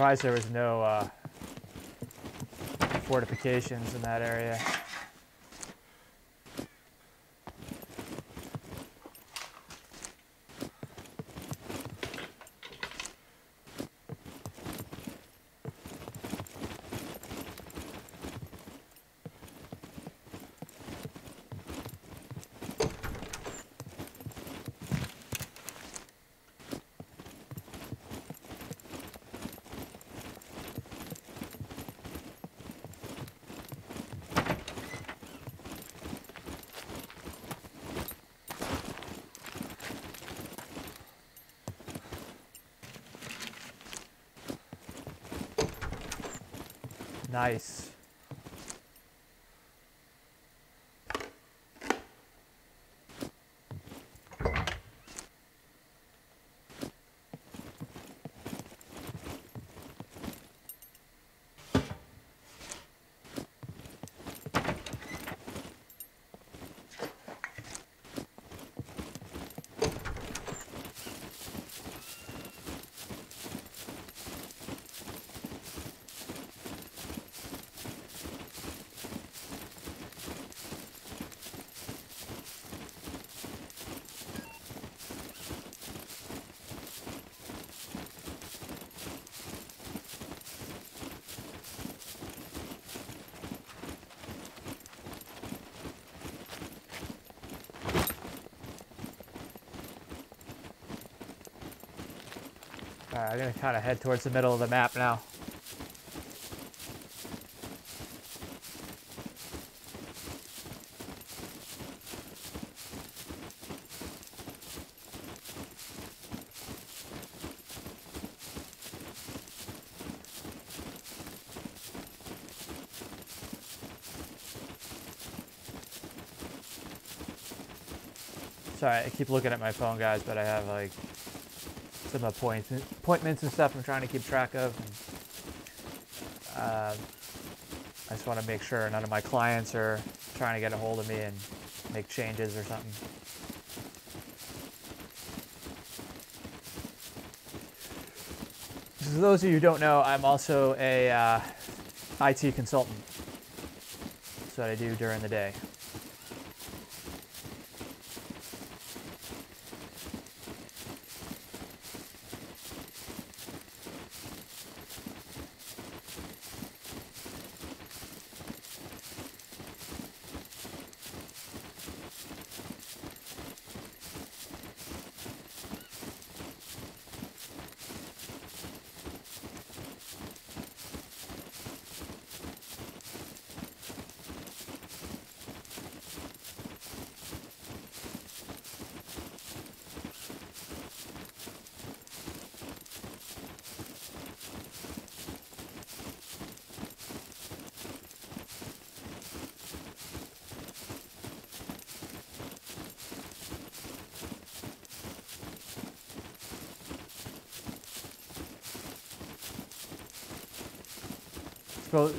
surprised there was no fortifications in that area. Nice. Alright, I'm gonna kind of head towards the middle of the map now. Sorry, I keep looking at my phone, guys, but I have like some appointments and stuff I'm trying to keep track of. And, I just want to make sure none of my clients are trying to get a hold of me and make changes or something. So those of you who don't know, I'm also a IT consultant. That's what I do during the day.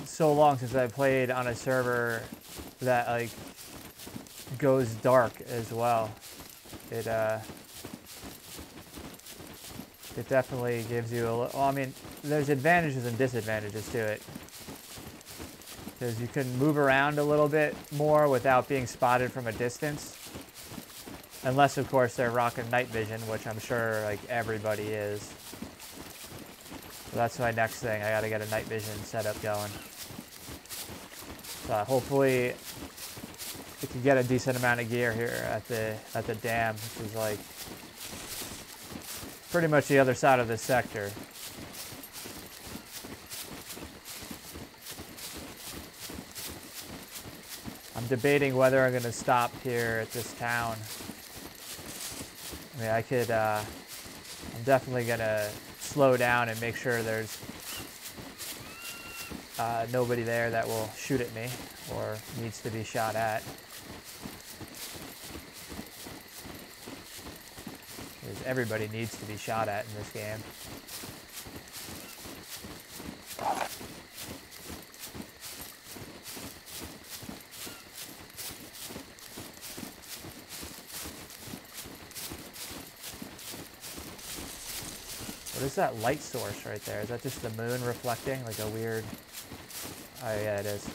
So long since I played on a server that like goes dark as well. It definitely gives you a little, well, I mean, there's advantages and disadvantages to it. Because you can move around a little bit more without being spotted from a distance. Unless, of course, they're rocking night vision, which I'm sure like everybody is. So that's my next thing. I gotta get a night vision setup going. So hopefully we can get a decent amount of gear here at the dam, which is like pretty much the other side of this sector. I'm debating whether I'm gonna stop here at this town. I mean, I could, I'm definitely gonna slow down and make sure there's nobody there that will shoot at me or needs to be shot at. Because everybody needs to be shot at in this game. What is that light source right there? Is that just the moon reflecting like a weird... Oh yeah, it is.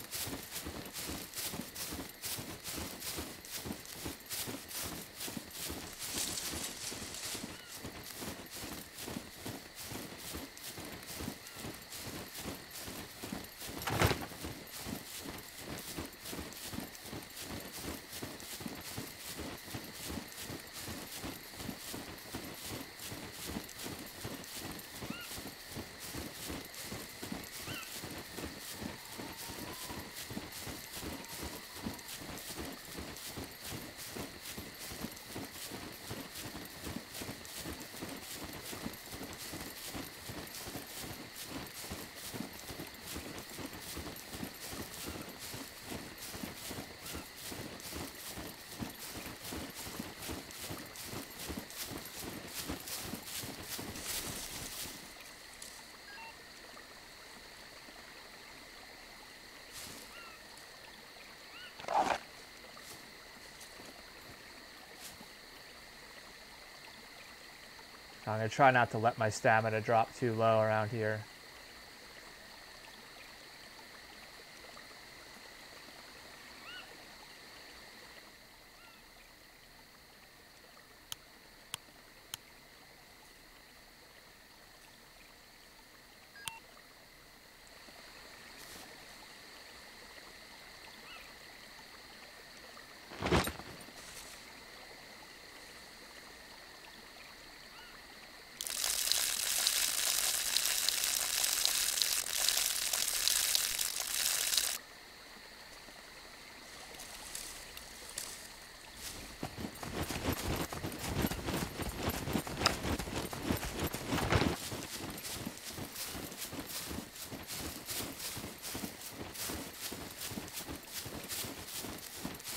I'm going to try not to let my stamina drop too low around here.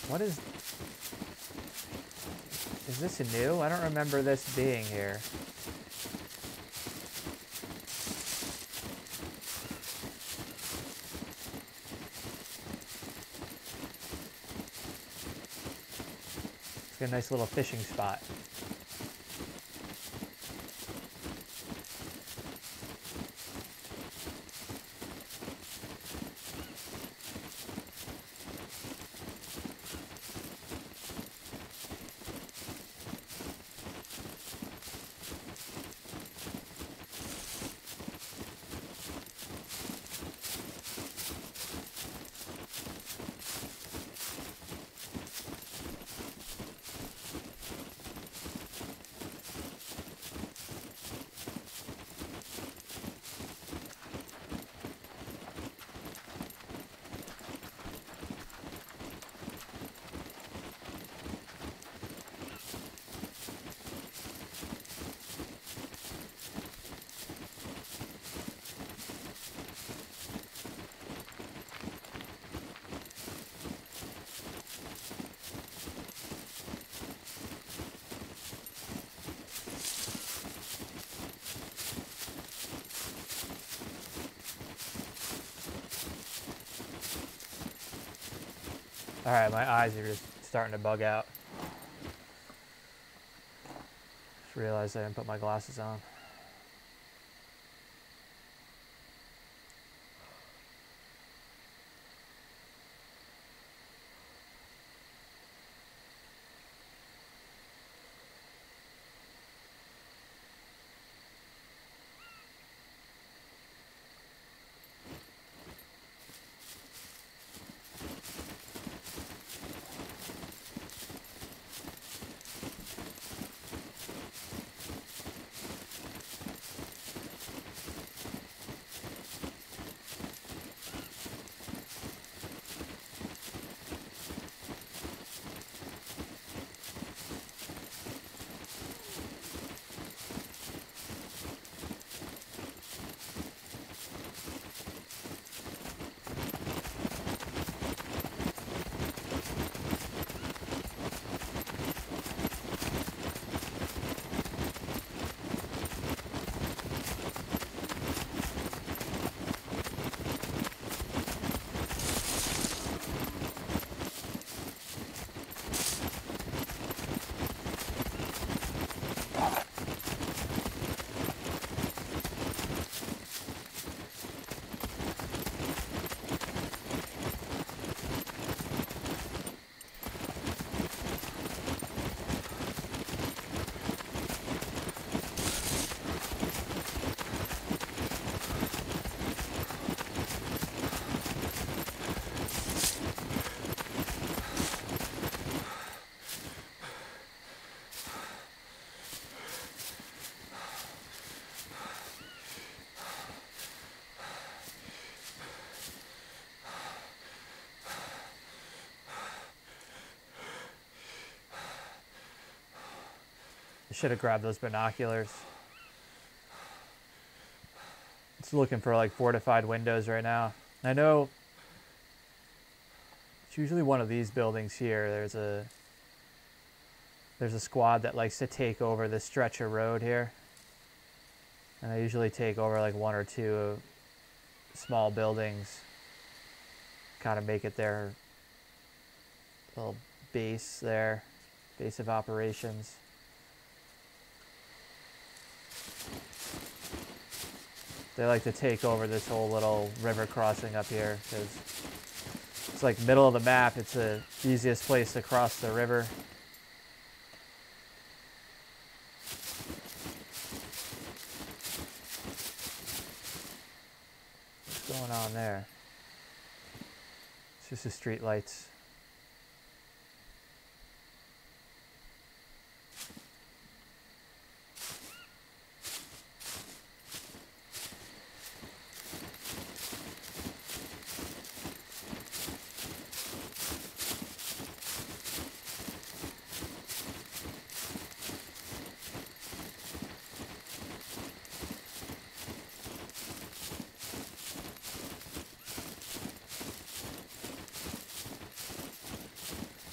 What is this new? I don't remember this being here. It's got a nice little fishing spot. Alright, my eyes are just starting to bug out. Just realized I didn't put my glasses on. I should have grabbed those binoculars. It's looking for like fortified windows right now. I know it's usually one of these buildings here. There's a squad that likes to take over this stretch of road here. And I usually take over like one or two small buildings. Kind of make it their little base there. Base of operations. They like to take over this whole little river crossing up here because it's like middle of the map. It's the easiest place to cross the river. What's going on there? It's just the street lights.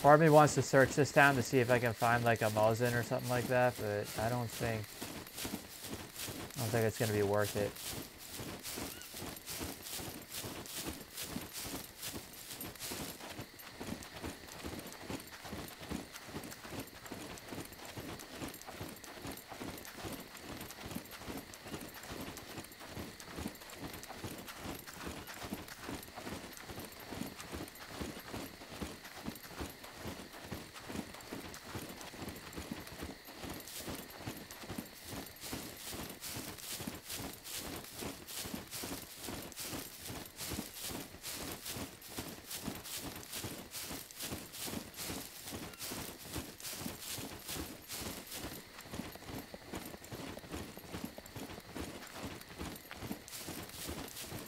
Part of me wants to search this town to see if I can find like a muzzin or something like that, but I don't think it's gonna be worth it.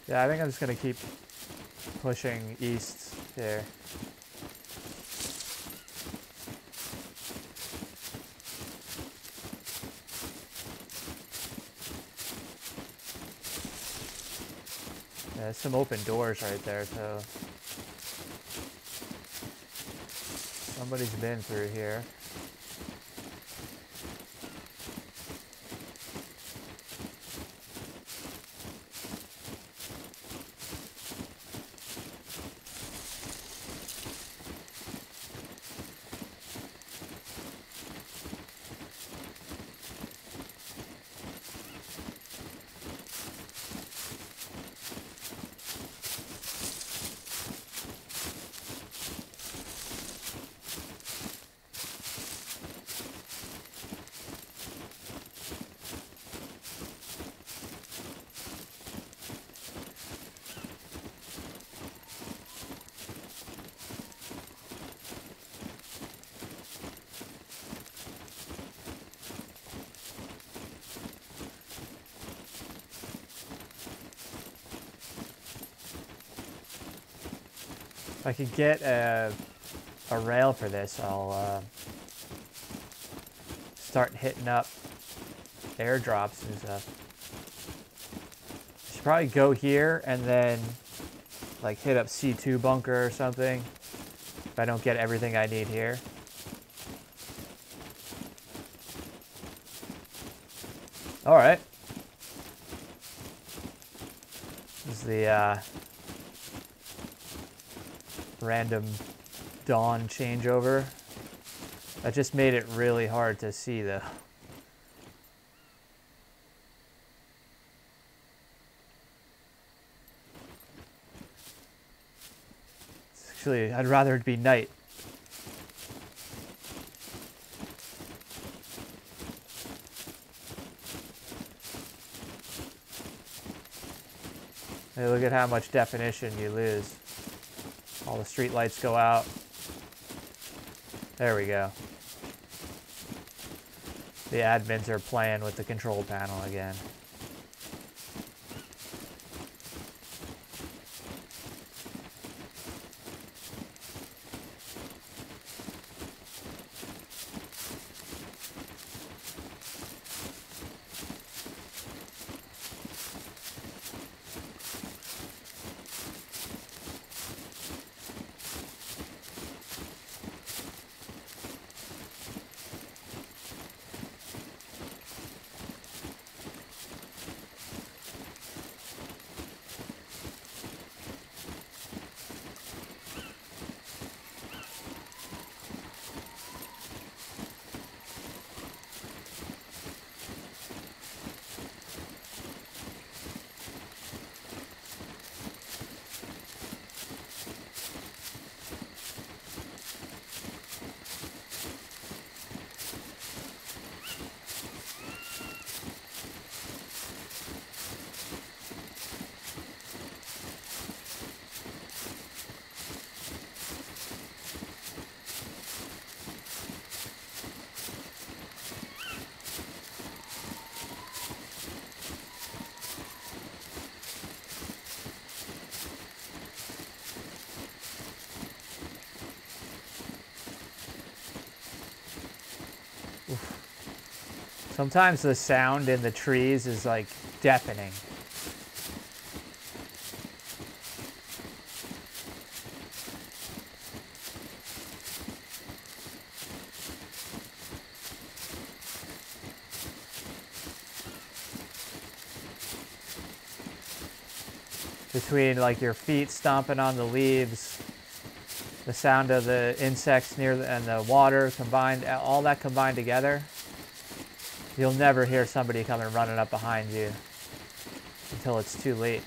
Yeah, I think I'm just gonna keep pushing east here. Yeah, there's some open doors right there, so somebody's been through here. If I could get a rail for this, I'll start hitting up airdrops and stuff. Should probably go here and then like hit up C2 bunker or something if I don't get everything I need here. All right. This is the random dawn changeover. That just made it really hard to see though. Actually, I'd rather it be night. Hey, look at how much definition you lose. All the street lights go out. There we go. The admins are playing with the control panel again. Sometimes the sound in the trees is like deafening. Between like your feet stomping on the leaves, the sound of the insects near and the water combined, all that combined together, you'll never hear somebody coming running up behind you until it's too late.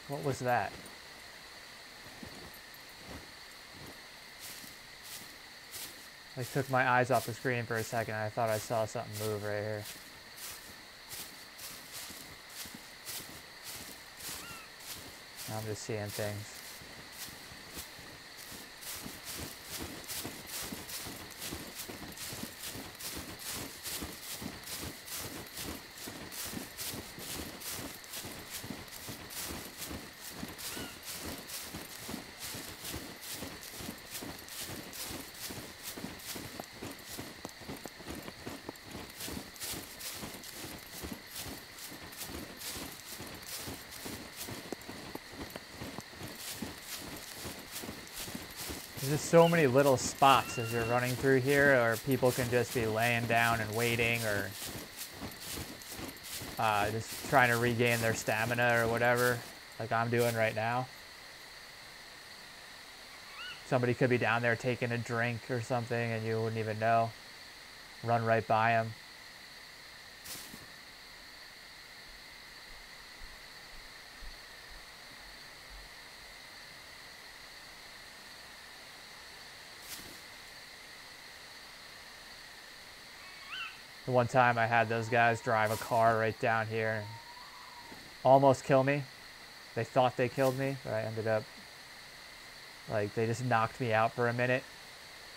What was that? I took my eyes off the screen for a second. I thought I saw something move right here. I'm just seeing things. There's just so many little spots as you're running through here, or people can just be laying down and waiting, or just trying to regain their stamina or whatever, like I'm doing right now. Somebody could be down there taking a drink or something and you wouldn't even know. Run right by them. The one time I had those guys drive a car right down here and almost kill me. They thought they killed me, but I ended up Like, they just knocked me out for a minute,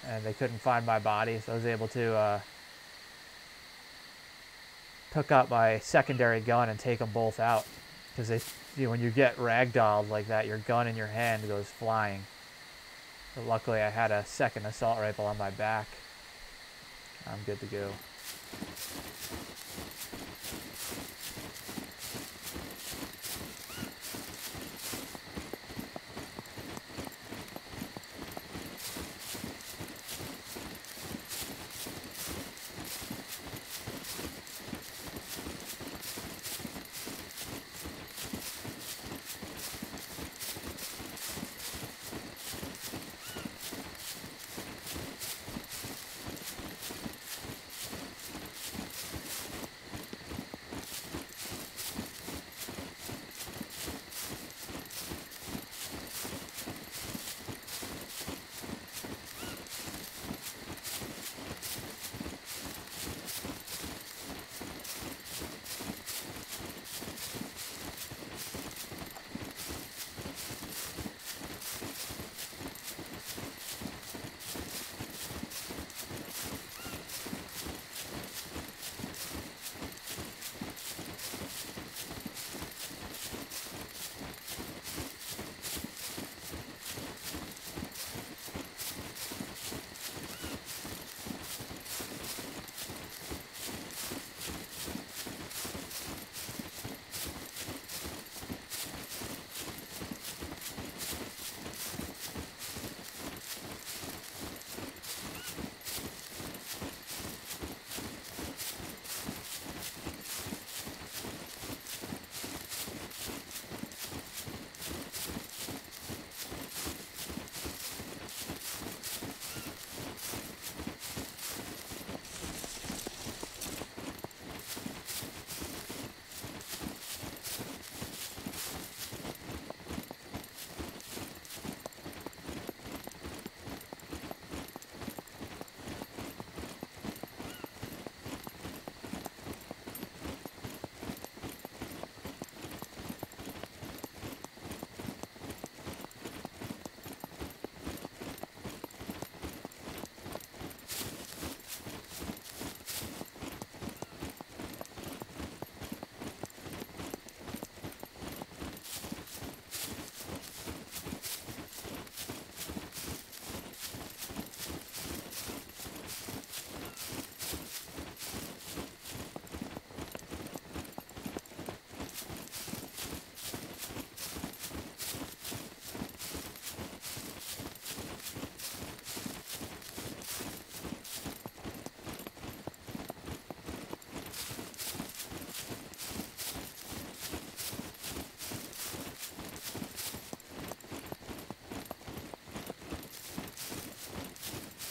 and they couldn't find my body, so I was able to pick up my secondary gun and take them both out. Because when you get ragdolled like that, your gun in your hand goes flying. But luckily, I had a second assault rifle on my back. I'm good to go.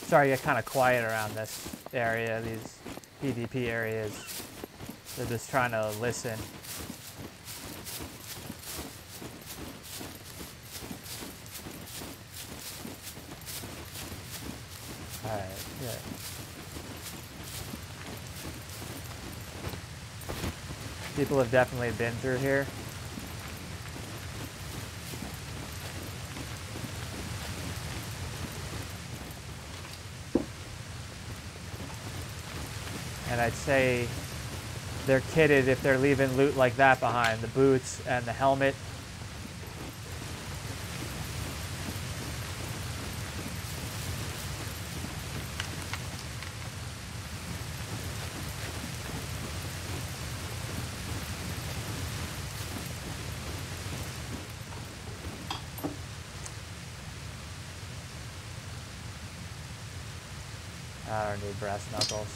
Starting to get kind of quiet around this area, these PvP areas. They're just trying to listen. Alright, good. People have definitely been through here. And I'd say they're kitted if they're leaving loot like that behind. The boots and the helmet. I don't need brass knuckles.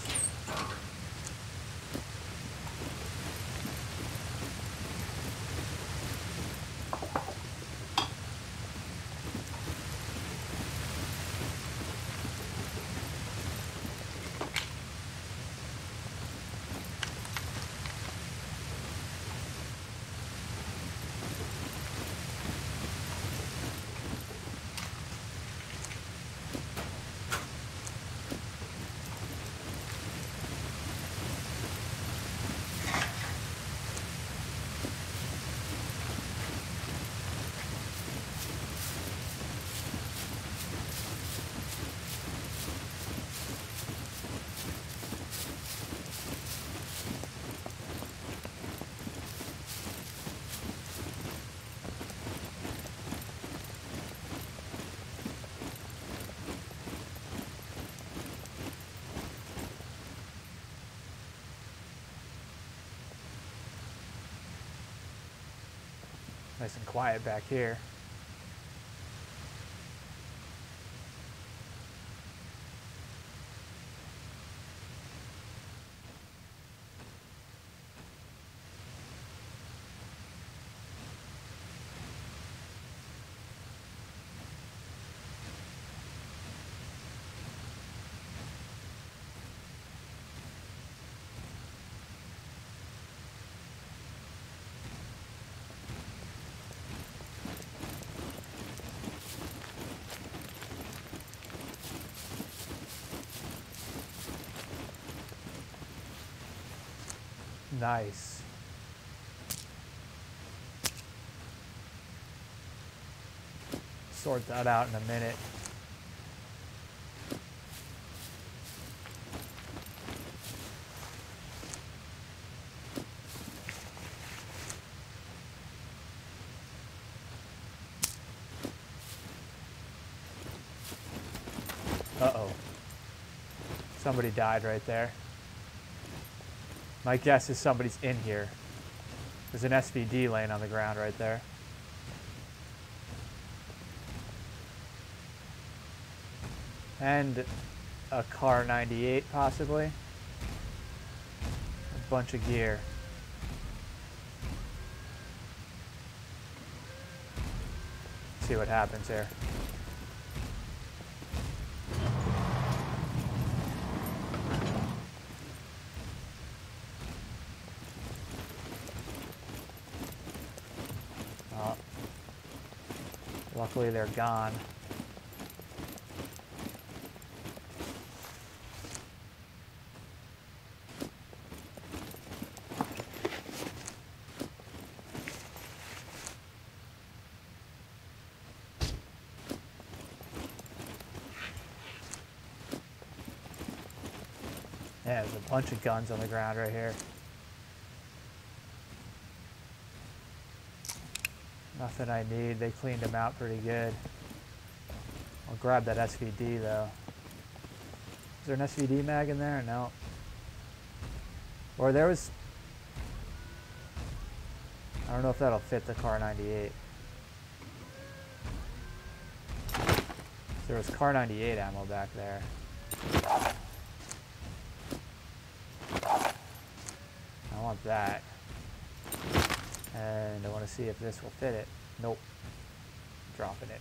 Nice and quiet back here. Nice. Sort that out in a minute. Uh-oh. Somebody died right there. My guess is somebody's in here. There's an SVD laying on the ground right there. And a car 98 possibly. A bunch of gear. Let's see what happens here. Luckily they're gone. Yeah, there's a bunch of guns on the ground right here. Nothing I need. They cleaned them out pretty good. I'll grab that SVD though. Is there an SVD mag in there? No. Or there was... I don't know if that'll fit the car 98. There was car 98 ammo back there. I want that. And I want to see if this will fit it. Nope. Dropping it.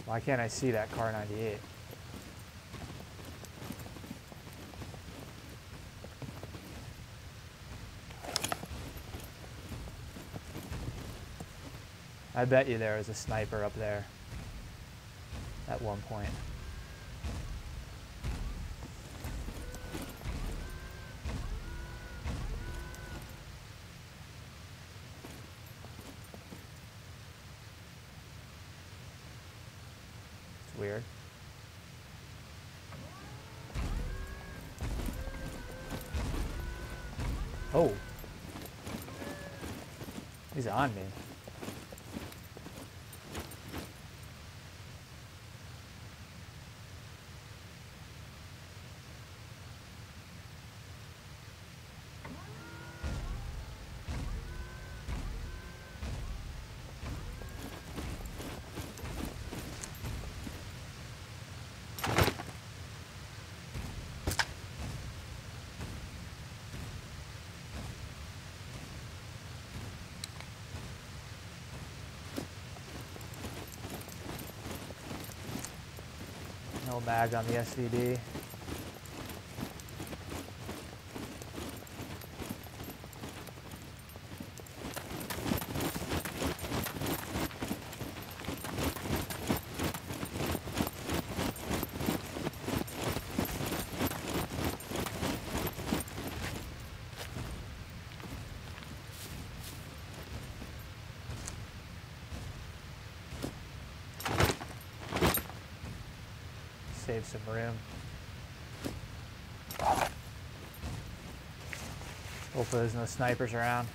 Why can't I see that car 98? I bet you there was a sniper up there at one point. It's weird. Oh. He's on me. No mag on the SVD. Save some room. Hopefully there's no snipers around.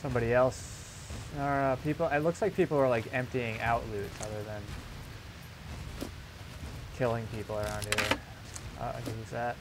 Somebody else, or people, it looks like people are like emptying out loot other than killing people around here. I can use that.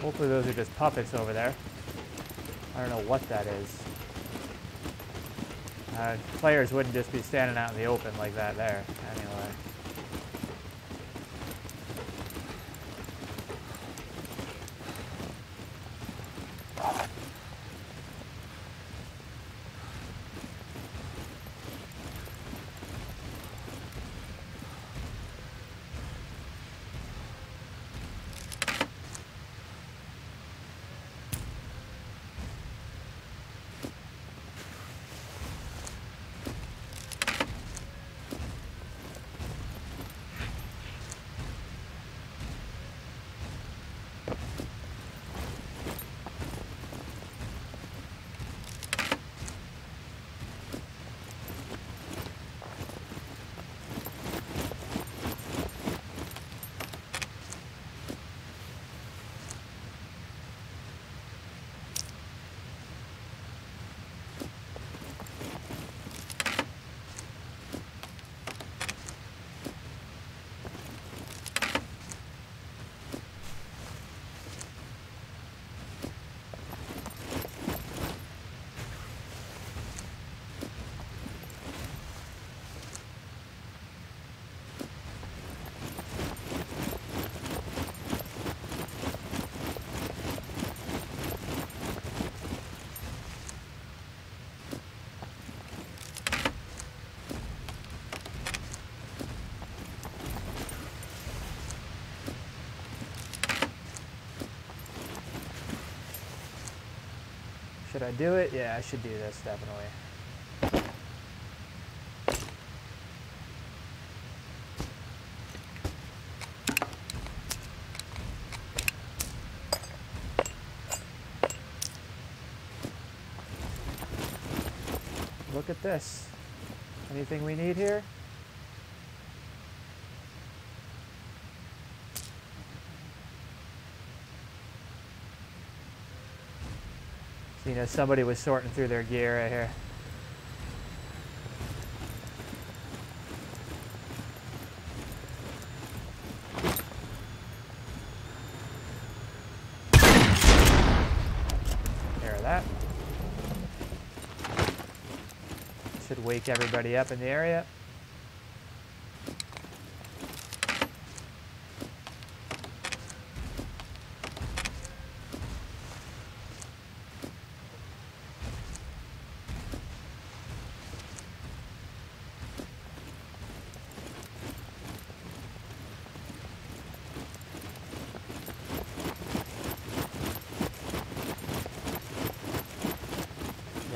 Hopefully those are just puppets over there. I don't know what that is. Players wouldn't just be standing out in the open like that there, anyway. Should I do it? Yeah, I should do this, definitely. Look at this. Anything we need here? You know, somebody was sorting through their gear right here. There of that. Should wake everybody up in the area.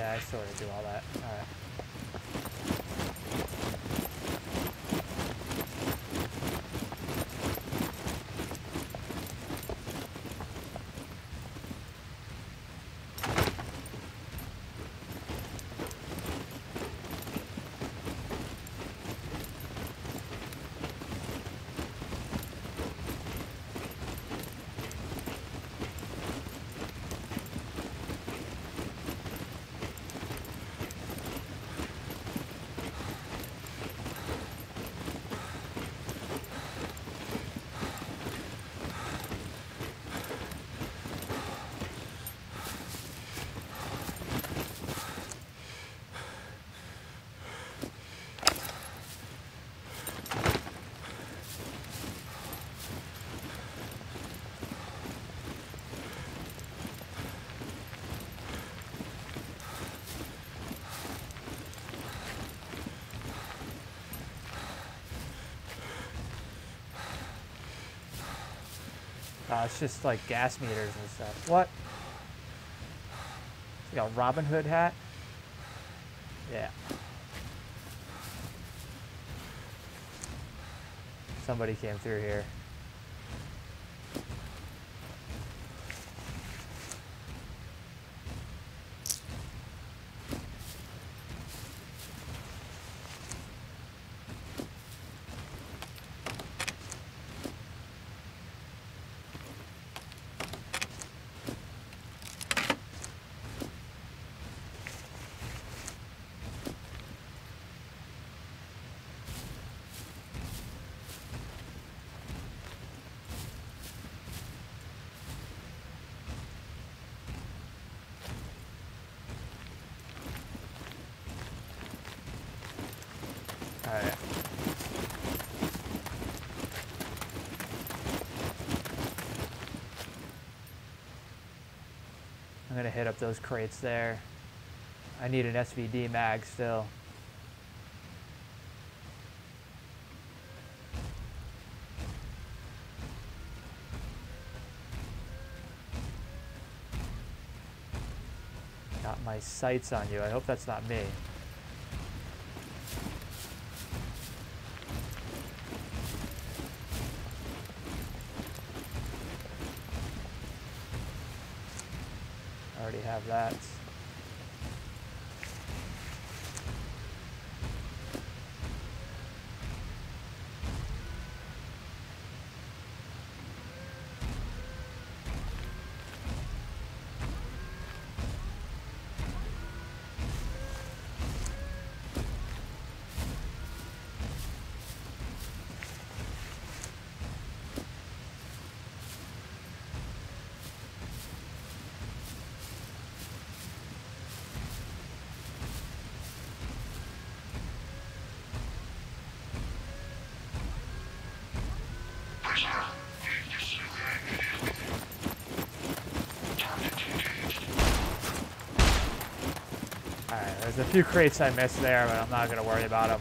I sort of do all that. All right. It's just like gas meters and stuff. What? You got a Robin Hood hat? Yeah. Somebody came through here. Alright. I'm gonna hit up those crates there. I need an SVD mag still. Got my sights on you. I hope that's not me. Already have that. Alright, there's a few crates I missed there, but I'm not going to worry about them.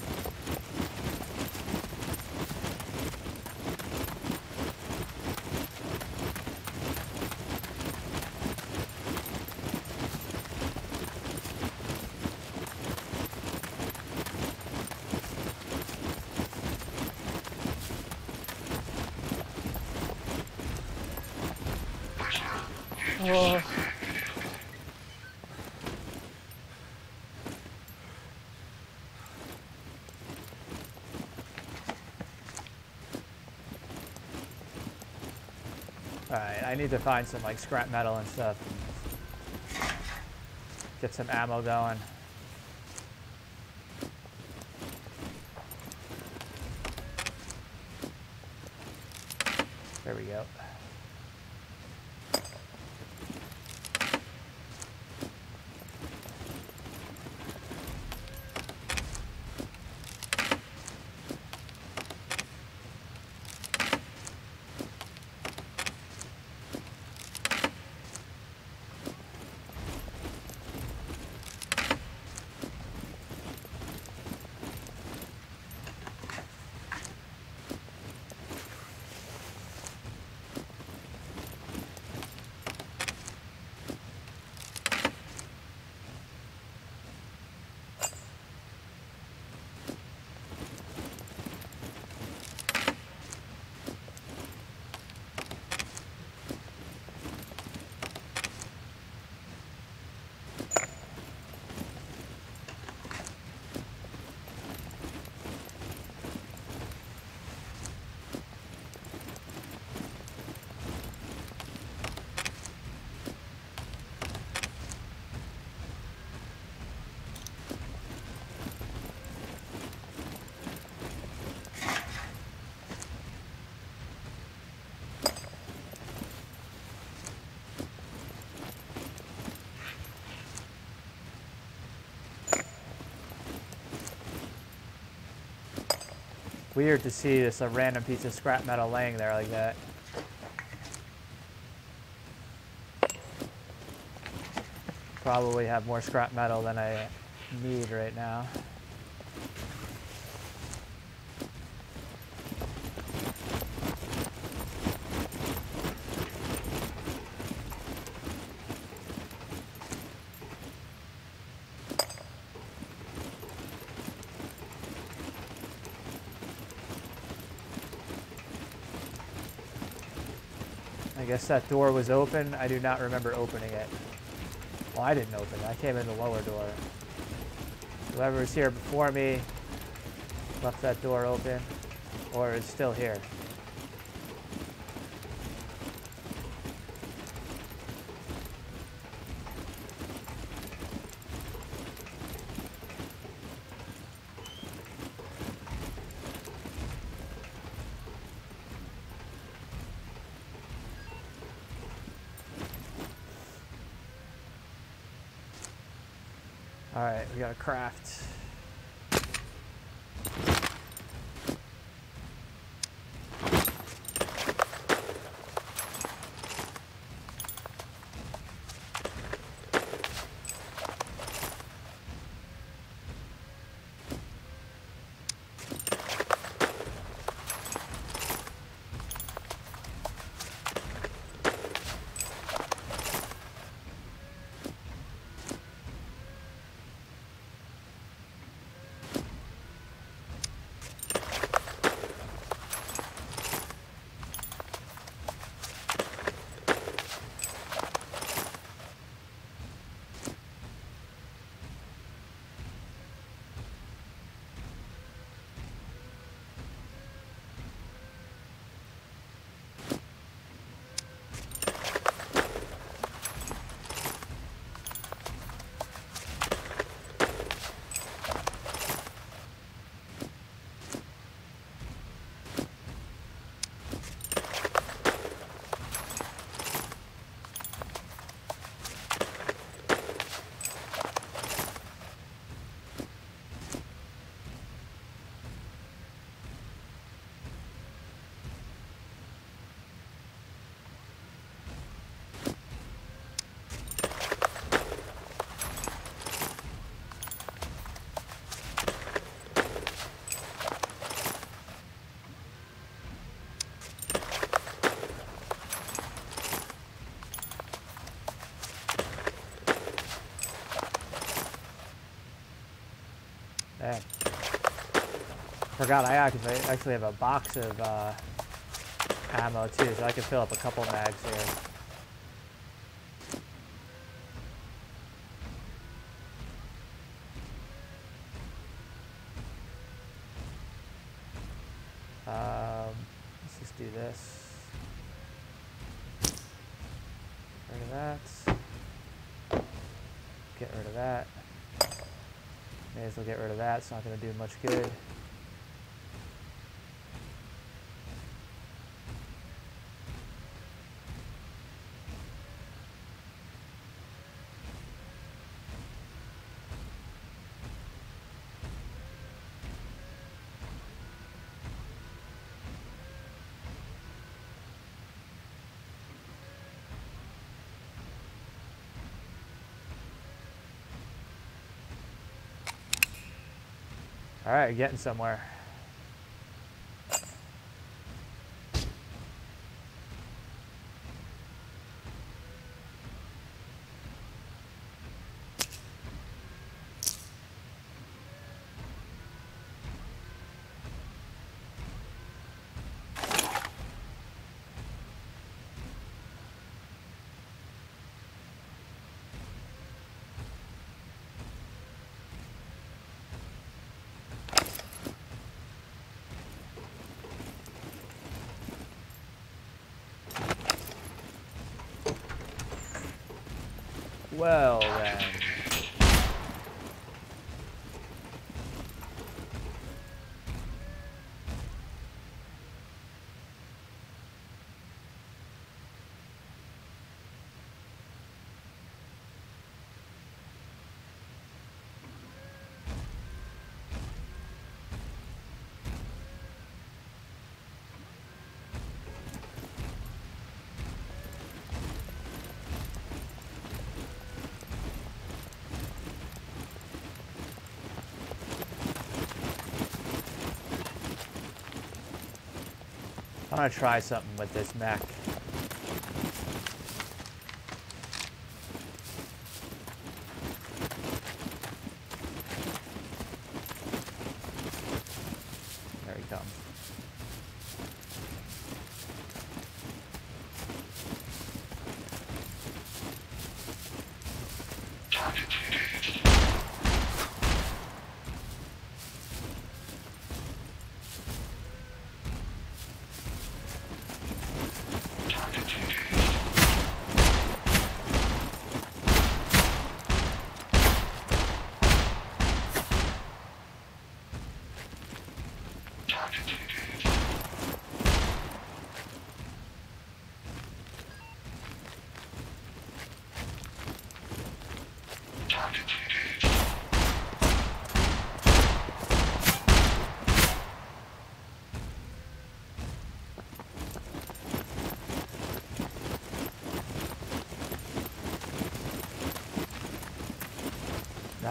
Whoa. Alright, I need to find some like scrap metal and stuff. Get some ammo going. There we go. Weird to see just a random piece of scrap metal laying there like that. Probably have more scrap metal than I need right now. guess that door was open. I do not remember opening it. Well, I didn't open it. I came in the lower door. Whoever was here before me left that door open, or is still here. All right, we got a craft. Dang. Forgot I actually have a box of ammo too, so I can fill up a couple mags here. Let's just do this. Get rid of that. Get rid of that. May as well get rid of that. It's not going to do much good. All right, getting somewhere. Well then. I'm gonna try something with this mech. There he comes.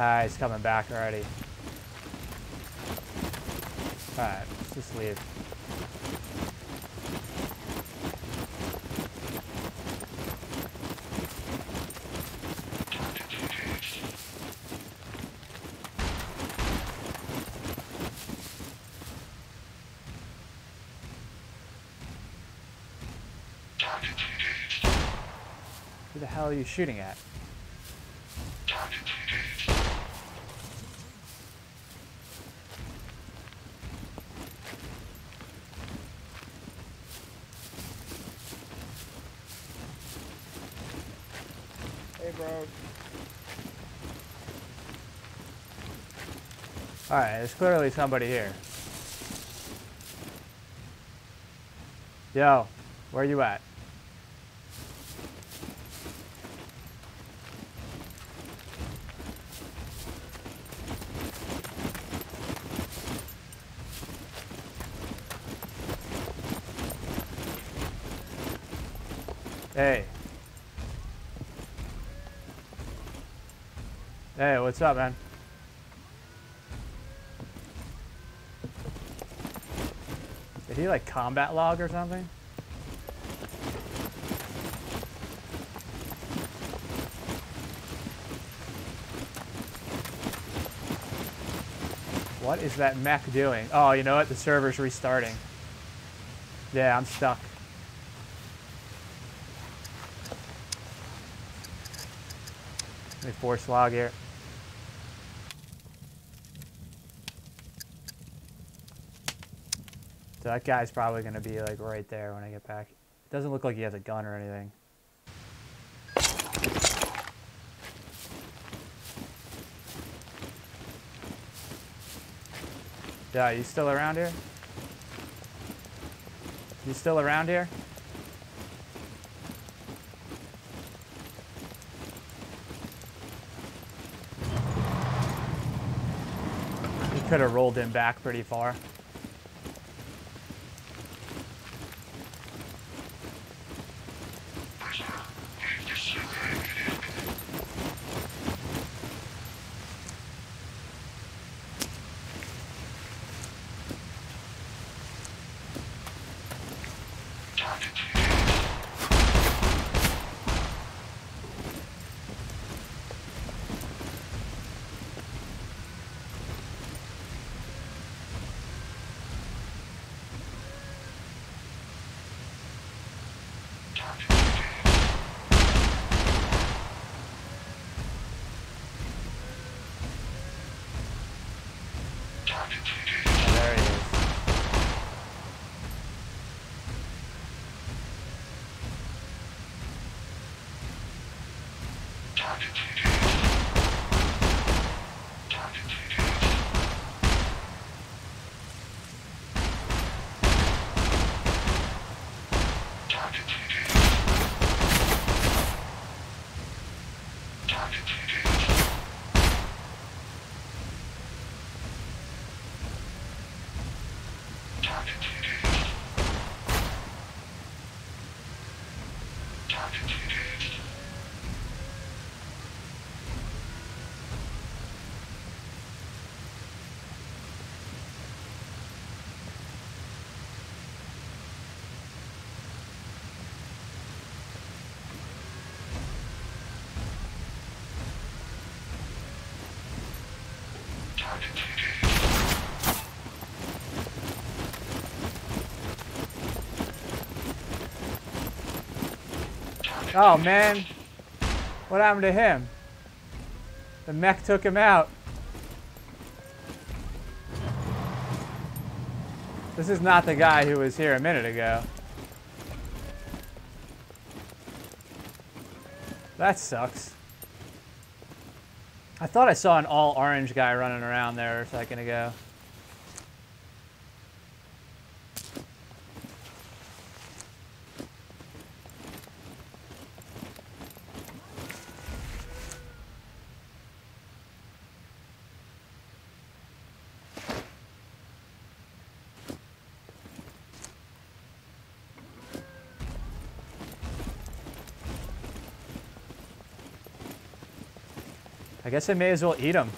Ah, he's coming back already. Alright, let's just leave. Who the hell are you shooting at? Hey, bro. Alright, there's clearly somebody here. Yo, where you at? Hey. Hey, what's up, man? Did he like combat log or something? What is that mech doing? Oh, you know what? The server's restarting. Yeah, I'm stuck. Let me force log here. So that guy's probably going to be like right there when I get back. It doesn't look like he has a gun or anything. Yeah, you still around here? You still around here? You could have rolled him back pretty far. There he is. Oh man, what happened to him? The mech took him out. This is not the guy who was here a minute ago. That sucks. I thought I saw an all orange guy running around there a second ago. I guess I may as well eat them.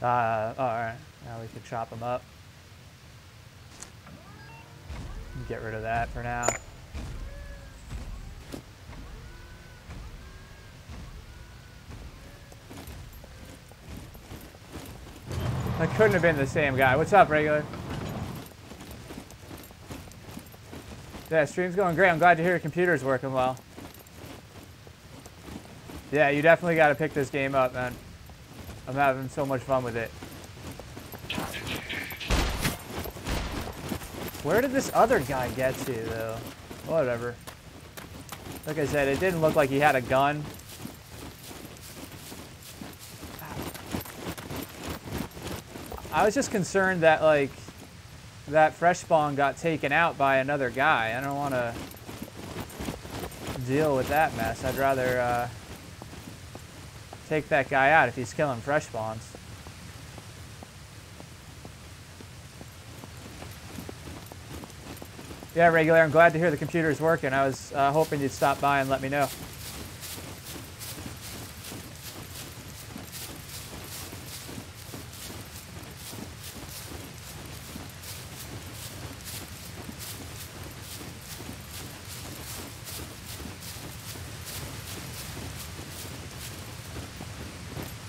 Alright. Now we can chop them up. Get rid of that for now. That couldn't have been the same guy. What's up, regular? Yeah, stream's going great. I'm glad to hear your computer's working well. Yeah, you definitely got to pick this game up, man. I'm having so much fun with it. Where did this other guy get to, though? Whatever. Like I said, it didn't look like he had a gun. I was just concerned that, like, that fresh spawn got taken out by another guy. I don't want to deal with that mess. I'd rather take that guy out if he's killing fresh spawns. Yeah, regular. I'm glad to hear the computer's working. I was hoping you'd stop by and let me know.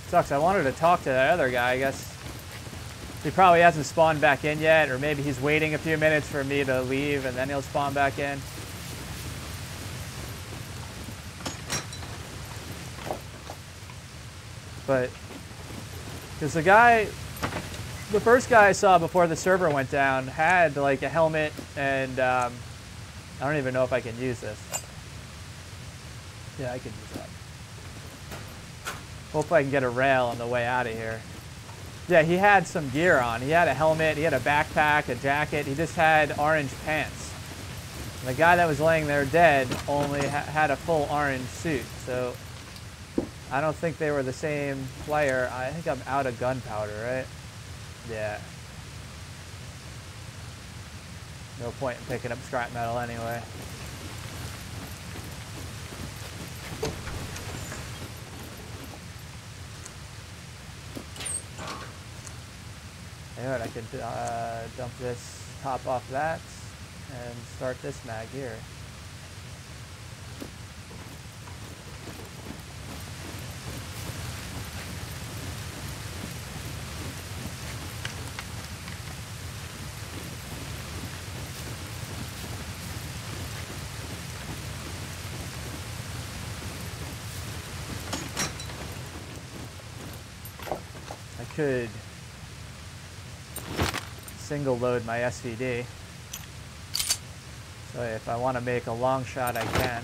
Sucks. I wanted to talk to that other guy. I guess he probably hasn't spawned back in yet, or maybe he's waiting a few minutes for me to leave and then he'll spawn back in. But because the first guy I saw before the server went down had like a helmet, and I don't even know if I can use this. Yeah, I can use that. Hopefully I can get a rail on the way out of here. Yeah, he had some gear on. He had a helmet, he had a backpack, a jacket. He just had orange pants. And the guy that was laying there dead only had a full orange suit. So I don't think they were the same player. I think I'm out of gunpowder, right? Yeah. No point in picking up scrap metal anyway. Alright, I could dump this top off that and start this mag here. I could single load my SVD. So if I want to make a long shot, I can.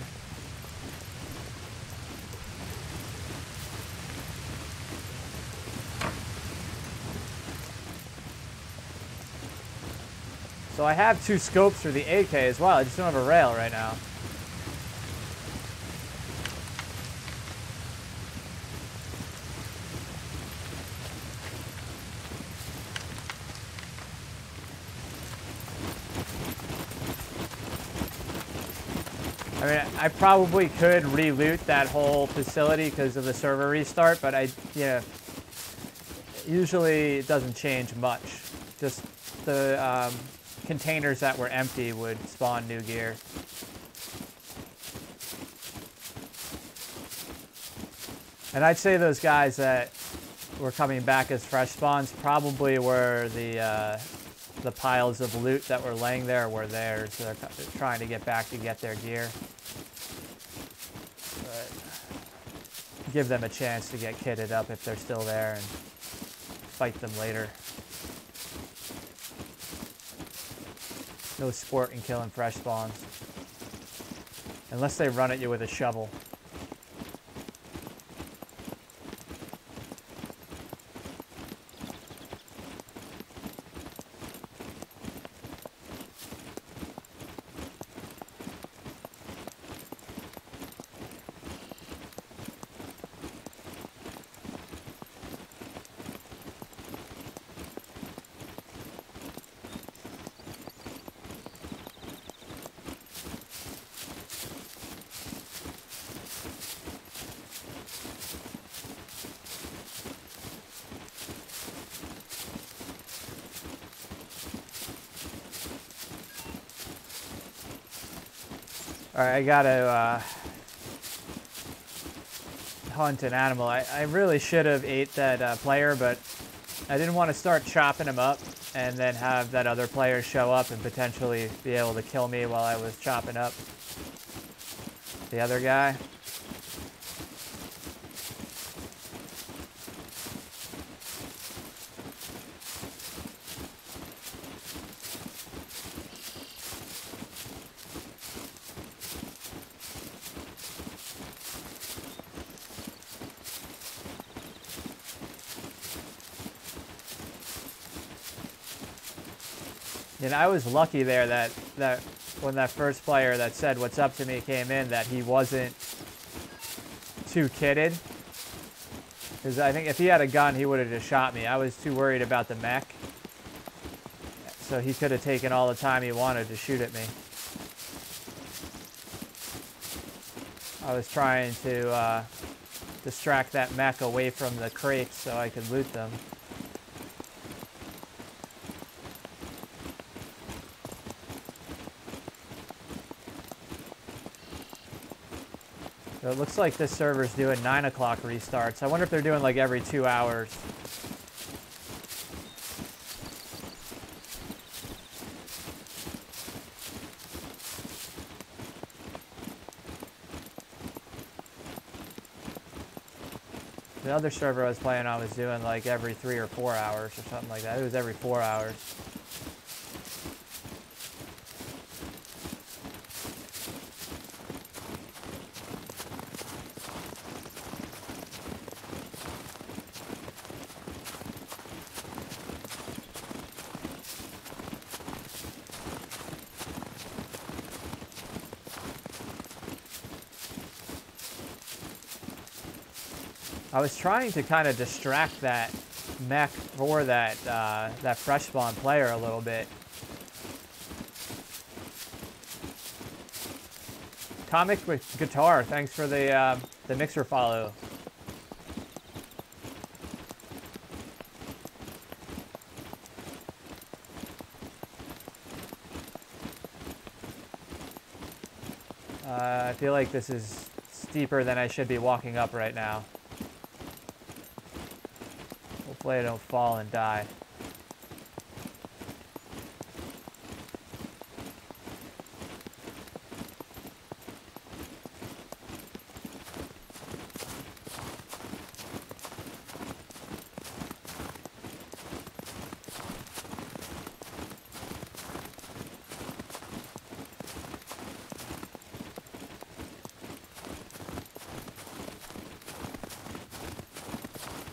So I have 2 scopes for the AK as well. I just don't have a rail right now. I mean, I probably could re-loot that whole facility because of the server restart, but usually it doesn't change much. Just the containers that were empty would spawn new gear. And I'd say those guys that were coming back as fresh spawns probably were the the piles of loot that were laying there were theirs. So they're trying to get back to get their gear. But give them a chance to get kitted up if they're still there and fight them later. No sport in killing fresh spawns. Unless they run at you with a shovel. Alright, I gotta hunt an animal. I really should have ate that player, but I didn't want to start chopping him up and then have that other player show up and potentially be able to kill me while I was chopping up the other guy. And I was lucky there that when that first player that said what's up to me came in, that he wasn't too kitted. Because I think if he had a gun, he would have just shot me. I was too worried about the mech. So he could have taken all the time he wanted to shoot at me. I was trying to distract that mech away from the crates so I could loot them. So it looks like this server's doing 9 o'clock restarts. I wonder if they're doing like every 2 hours. The other server I was playing on was doing like every 3 or 4 hours or something like that. It was every 4 hours. I was trying to kind of distract that mech for that that fresh spawn player a little bit. Comic with Guitar, thanks for the mixer follow. I feel like this is steeper than I should be walking up right now. Hopefully I don't fall and die.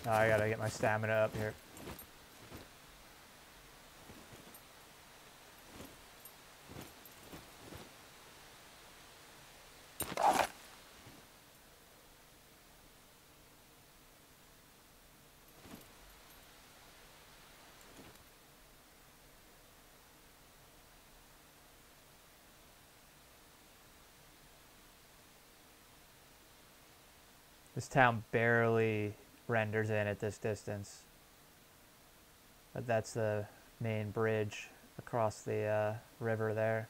Oh, I gotta get my stamina up here. This town barely renders in at this distance. But that's the main bridge across the river there.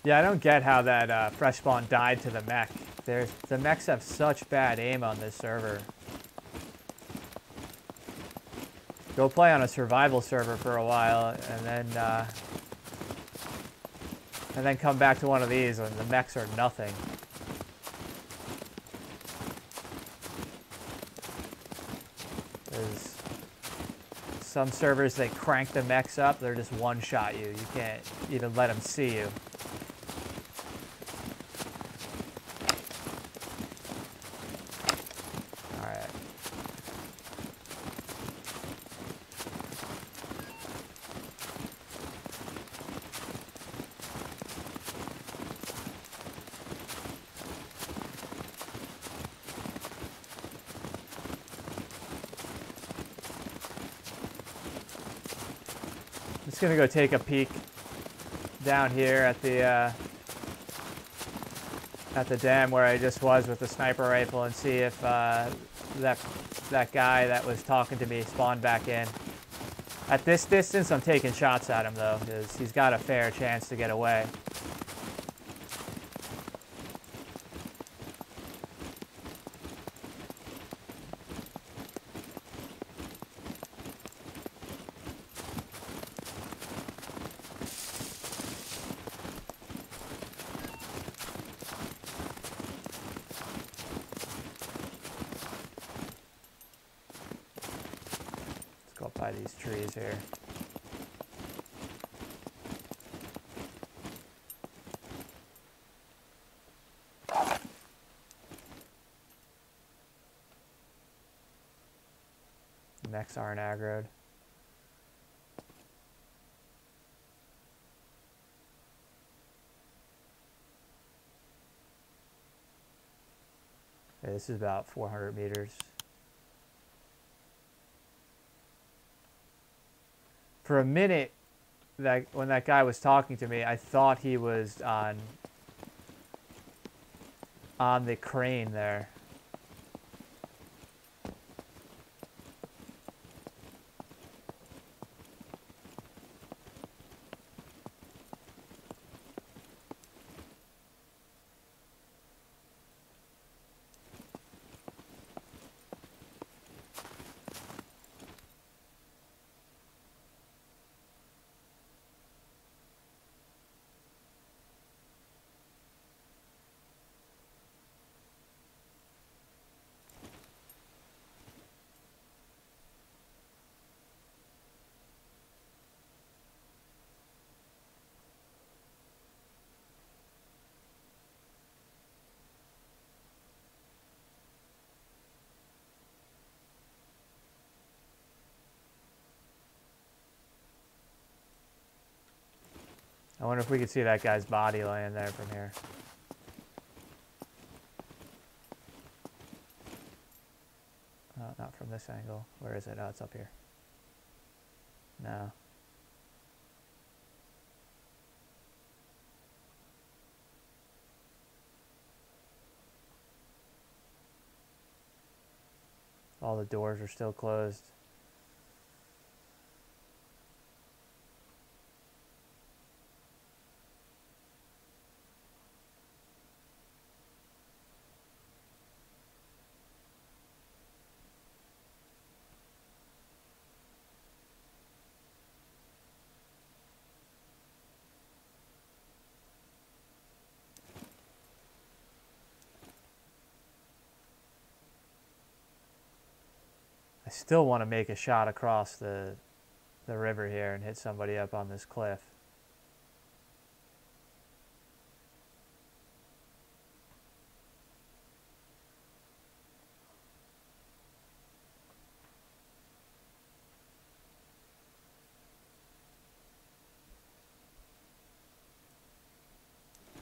Yeah, I don't get how that fresh spawn died to the mech. The mechs have such bad aim on this server. Go play on a survival server for a while, and then come back to one of these, and the mechs are nothing. There's some servers, they crank the mechs up, they're just one-shot you. You can't even let them see you. Alright. Just gonna go take a peek down here at the dam where I just was with the sniper rifle and see if that guy that was talking to me spawned back in. At this distance, I'm taking shots at him though, because he's got a fair chance to get away. Go up by these trees here. The mechs aren't aggroed. Okay, this is about 400 meters. For a minute, when that guy was talking to me, I thought he was on the crane there. I wonder if we could see that guy's body laying there from here. Not from this angle. Where is it? Oh, it's up here. No. All the doors are still closed. I still want to make a shot across the river here and hit somebody up on this cliff.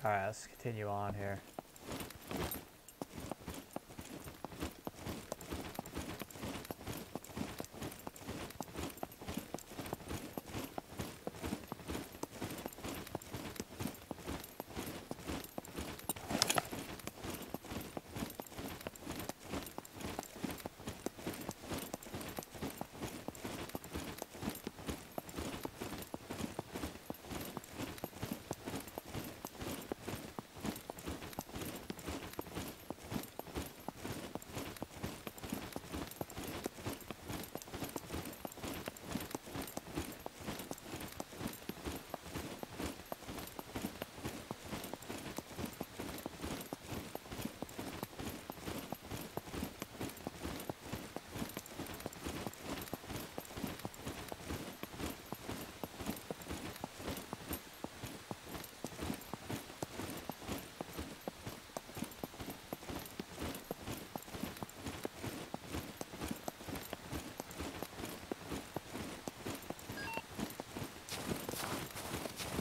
All right, let's continue on here.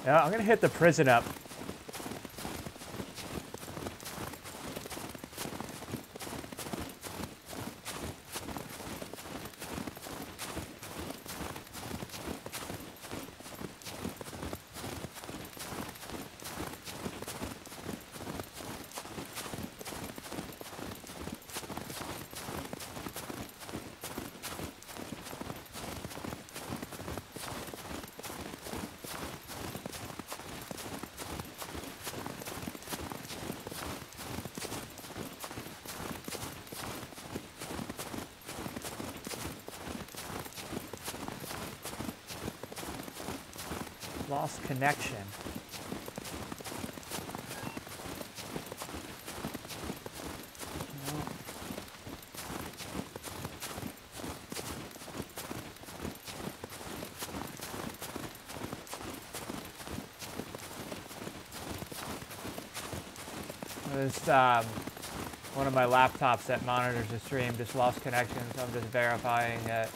Yeah, I'm gonna hit the prison up. Lost connection. This one of my laptops that monitors the stream just lost connection, so I'm just verifying that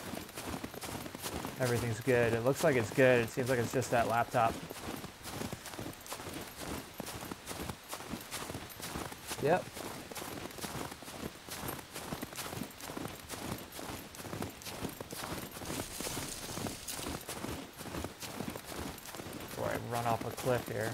everything's good. It looks like it's good. It seems like it's just that laptop. Yep. Before I run off a cliff here.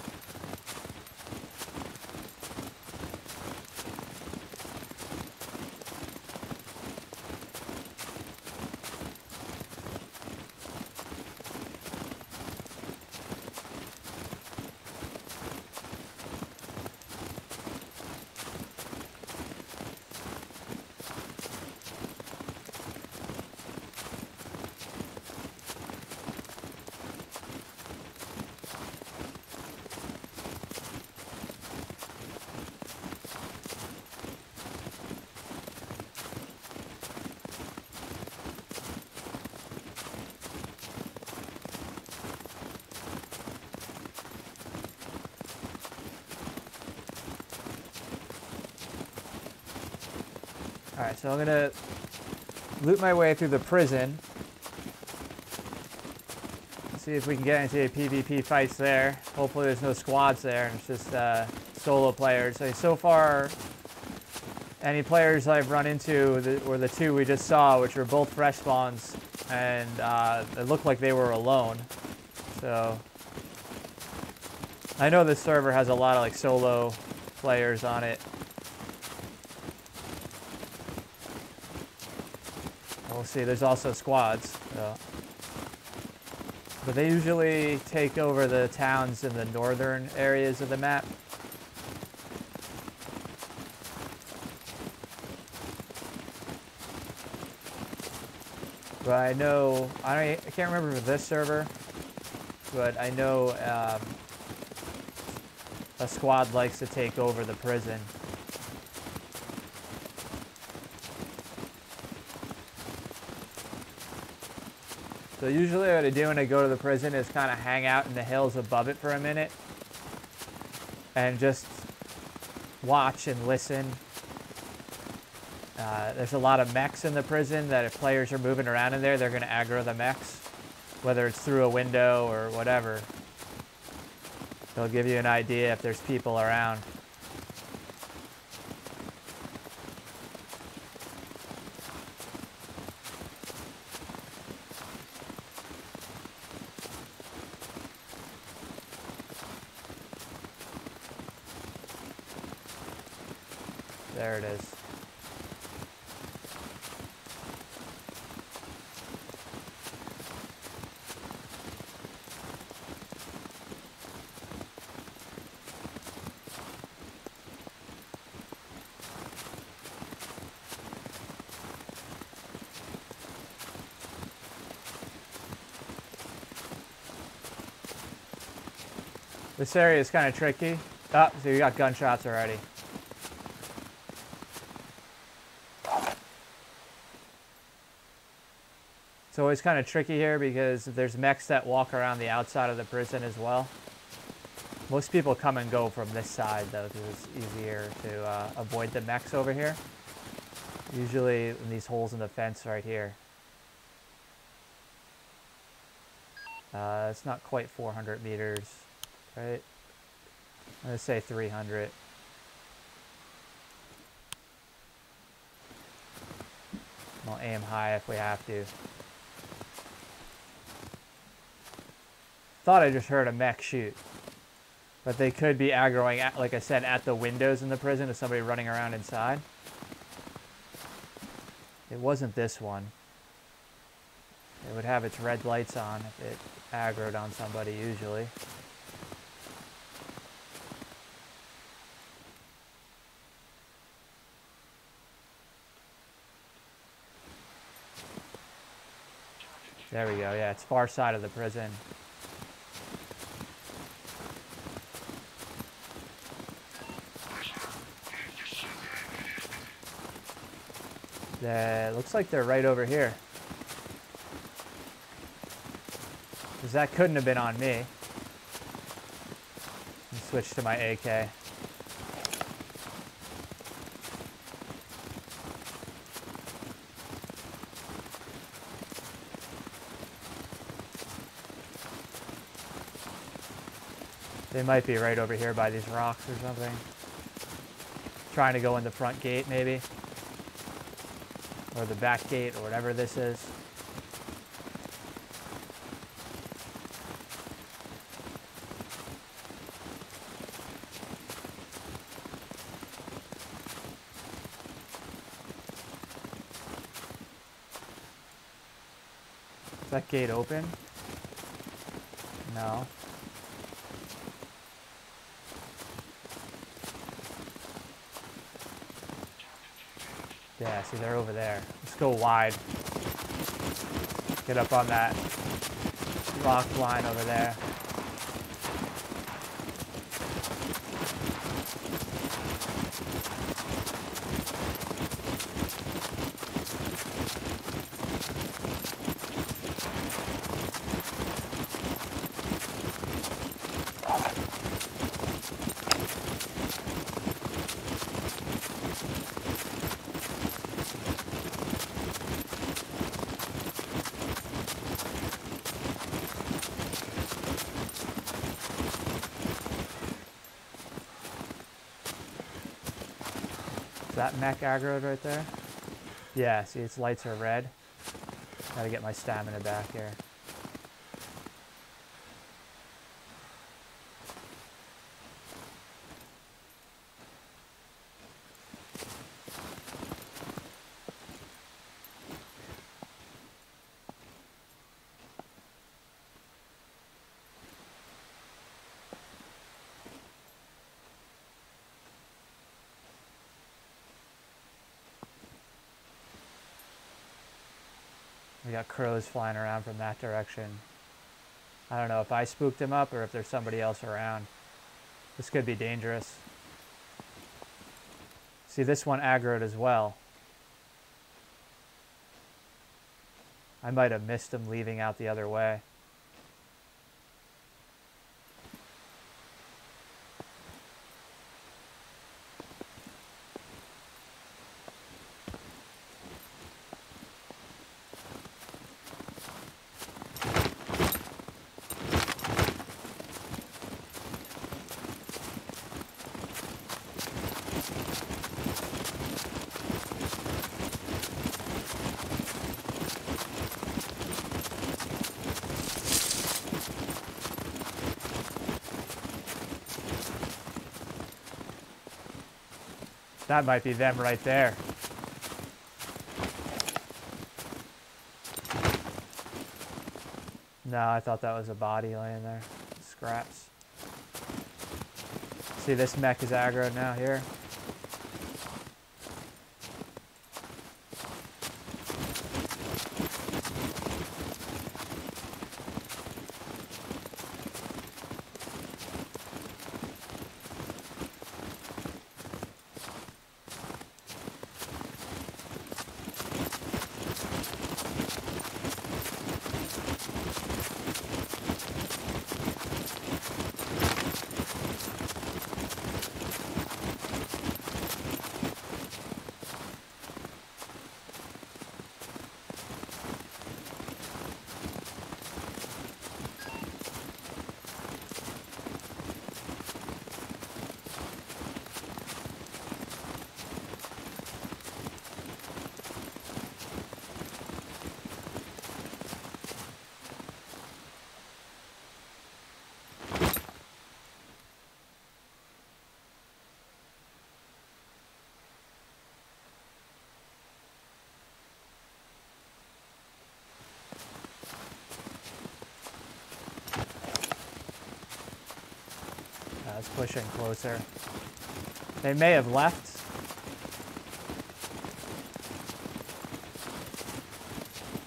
Alright, so I'm gonna loot my way through the prison. See if we can get into PvP fights there. Hopefully there's no squads there, and it's just solo players. So far, any players I've run into were the two we just saw, which were both fresh spawns, and it looked like they were alone. So I know this server has a lot of like solo players on it. We'll see, there's also squads, so. But they usually take over the towns in the northern areas of the map. But I know, I can't remember for this server, but I know a squad likes to take over the prison. So usually what I do when I go to the prison is kind of hang out in the hills above it for a minute and just watch and listen. There's a lot of mechs in the prison that if players are moving around in there, they're going to aggro the mechs, whether it's through a window or whatever. They'll give you an idea if there's people around. There it is. This area is kind of tricky. Oh, so you got gunshots already. It's always kind of tricky here because there's mechs that walk around the outside of the prison as well. Most people come and go from this side though, because it's easier to avoid the mechs over here. Usually in these holes in the fence right here. It's not quite 400 meters. right? I'm gonna say 300. We'll aim high if we have to. Thought I just heard a mech shoot. But they could be aggroing, at, like I said, at the windows in the prison of somebody running around inside. It wasn't this one. It would have its red lights on if it aggroed on somebody usually. There we go, yeah, it's far side of the prison. Looks like they're right over here. Because that couldn't have been on me. Switch to my AK. They might be right over here by these rocks or something. Trying to go in the front gate, maybe. Or the back gate, or whatever this is. Is that gate open? No. Yeah, see, they're over there. Let's go wide. Get up on that rock line over there. That mech aggroed right there? Yeah, see its lights are red. Gotta get my stamina back here. We got crows flying around from that direction. I don't know if I spooked him up or if there's somebody else around. This could be dangerous. See, this one aggroed as well. I might have missed him leaving out the other way. That might be them right there. No, I thought that was a body laying there. Scraps. See, this mech is aggroed now here. It's pushing closer. They may have left.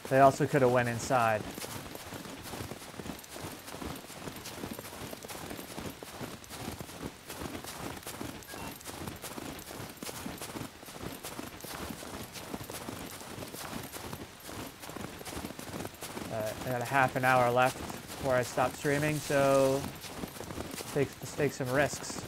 They also could have went inside. I got a half an hour left before I stop streaming, so let's take some risks.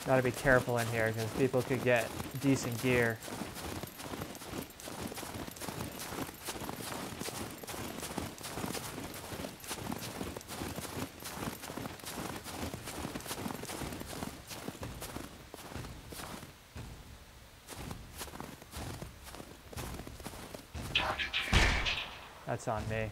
Gotta be careful in here because people could get decent gear. That's on me.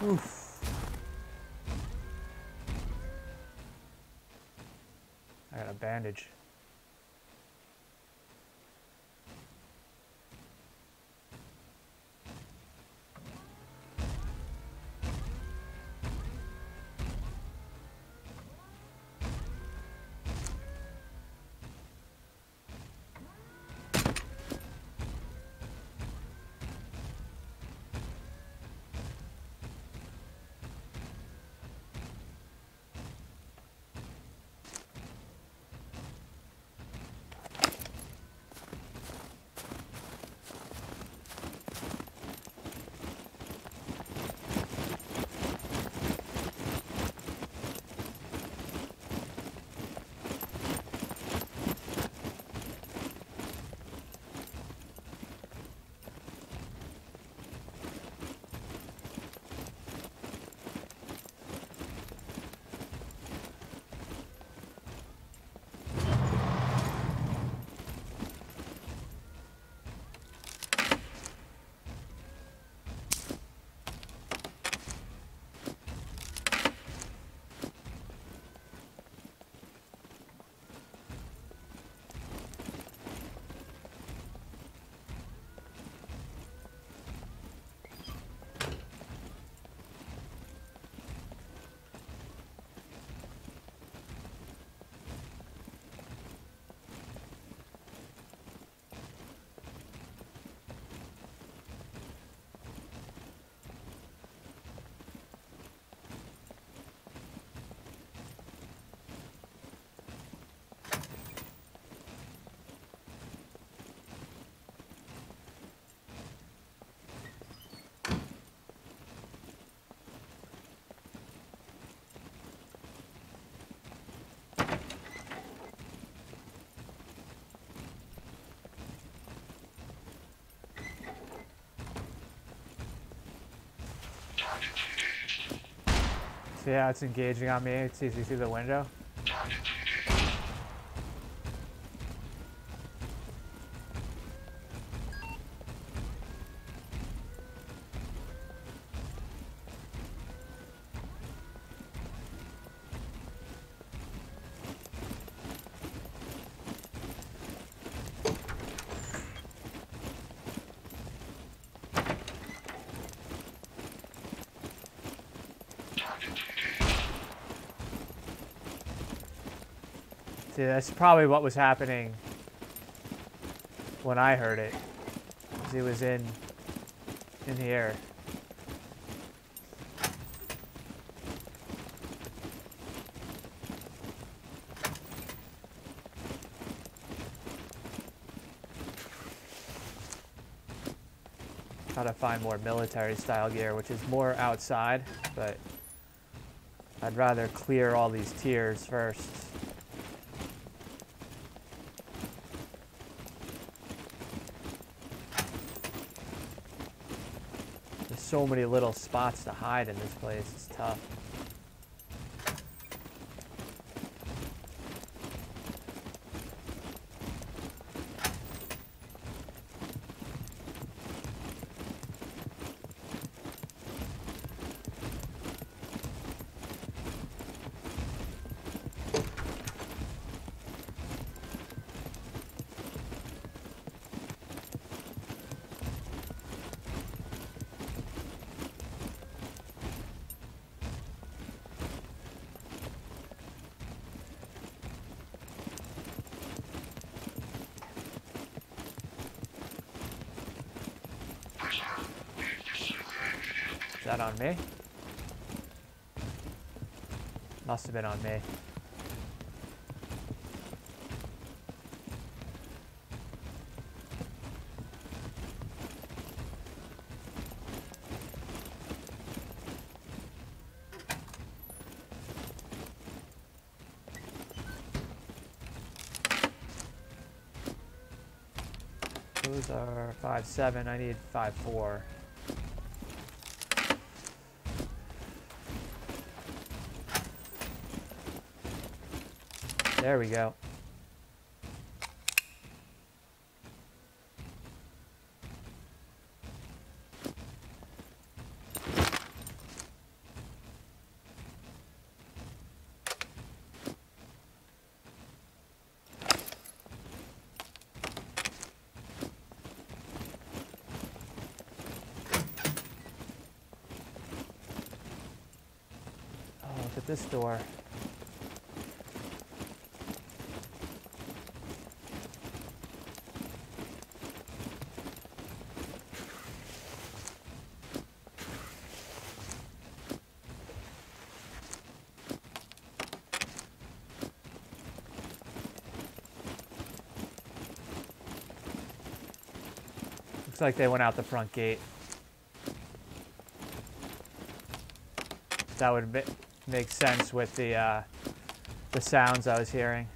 Oof. I got a bandage. See how it's engaging on me? It's easy through the window. See, that's probably what was happening when I heard it. 'Cause it was in the air. Try to find more military style gear, which is more outside, but I'd rather clear all these tiers first. There's so many little spots to hide in this place, it's tough. Is that on me? Must have been on me. Those are 5.7. I need 5.4. There we go. Oh, look at this door. Looks like they went out the front gate. That would make sense with the sounds I was hearing.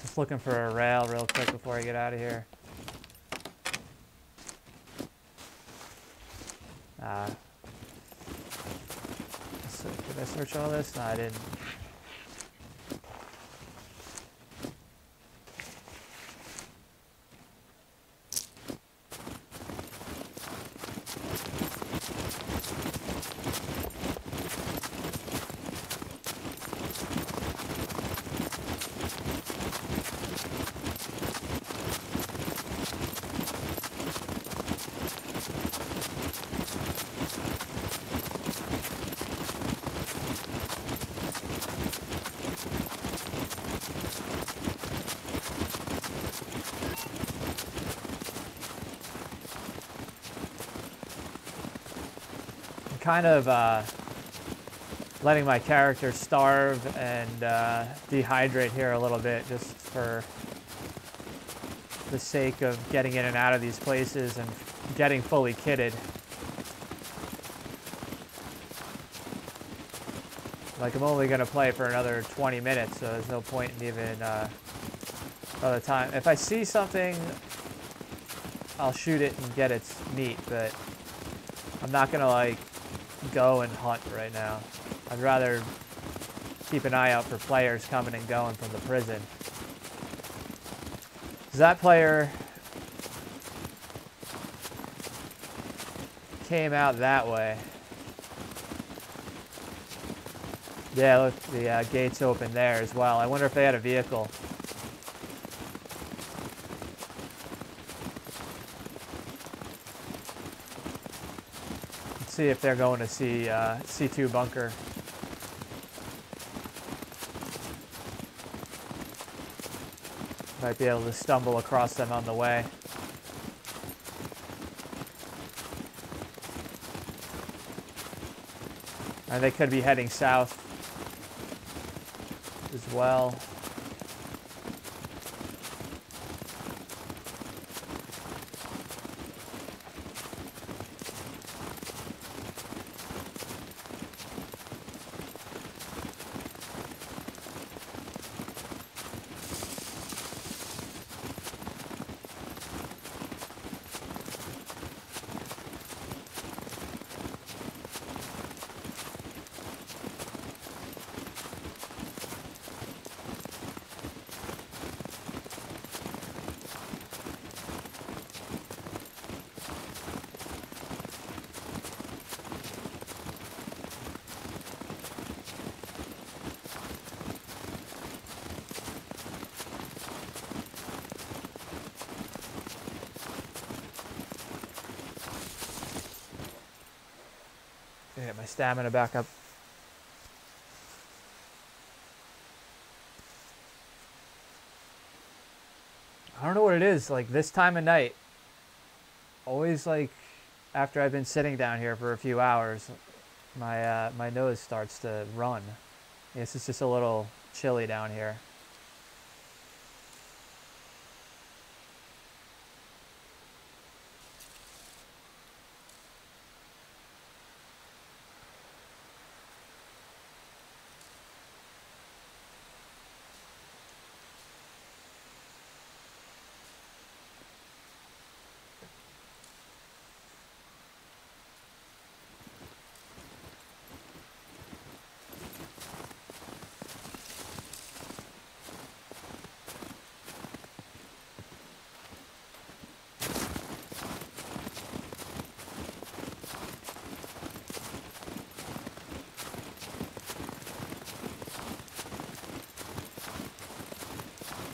Just looking for a rail real quick before I get out of here. So did I search all this? No, I didn't. Kind of letting my character starve and dehydrate here a little bit, just for the sake of getting in and out of these places and getting fully kitted. Like, I'm only going to play for another 20 minutes, so there's no point in even other time. If I see something, I'll shoot it and get its meat, but I'm not going to, like, go and hunt right now. I'd rather keep an eye out for players coming and going from the prison. 'Cause that player came out that way. Yeah, look, the gate's open there as well. I wonder if they had a vehicle. Let's see if they're going to see C2 bunker. Might be able to stumble across them on the way. And they could be heading south as well. Get my stamina back up. I don't know what it is, like this time of night, always like after I've been sitting down here for a few hours, my nose starts to run. I guess it's just a little chilly down here.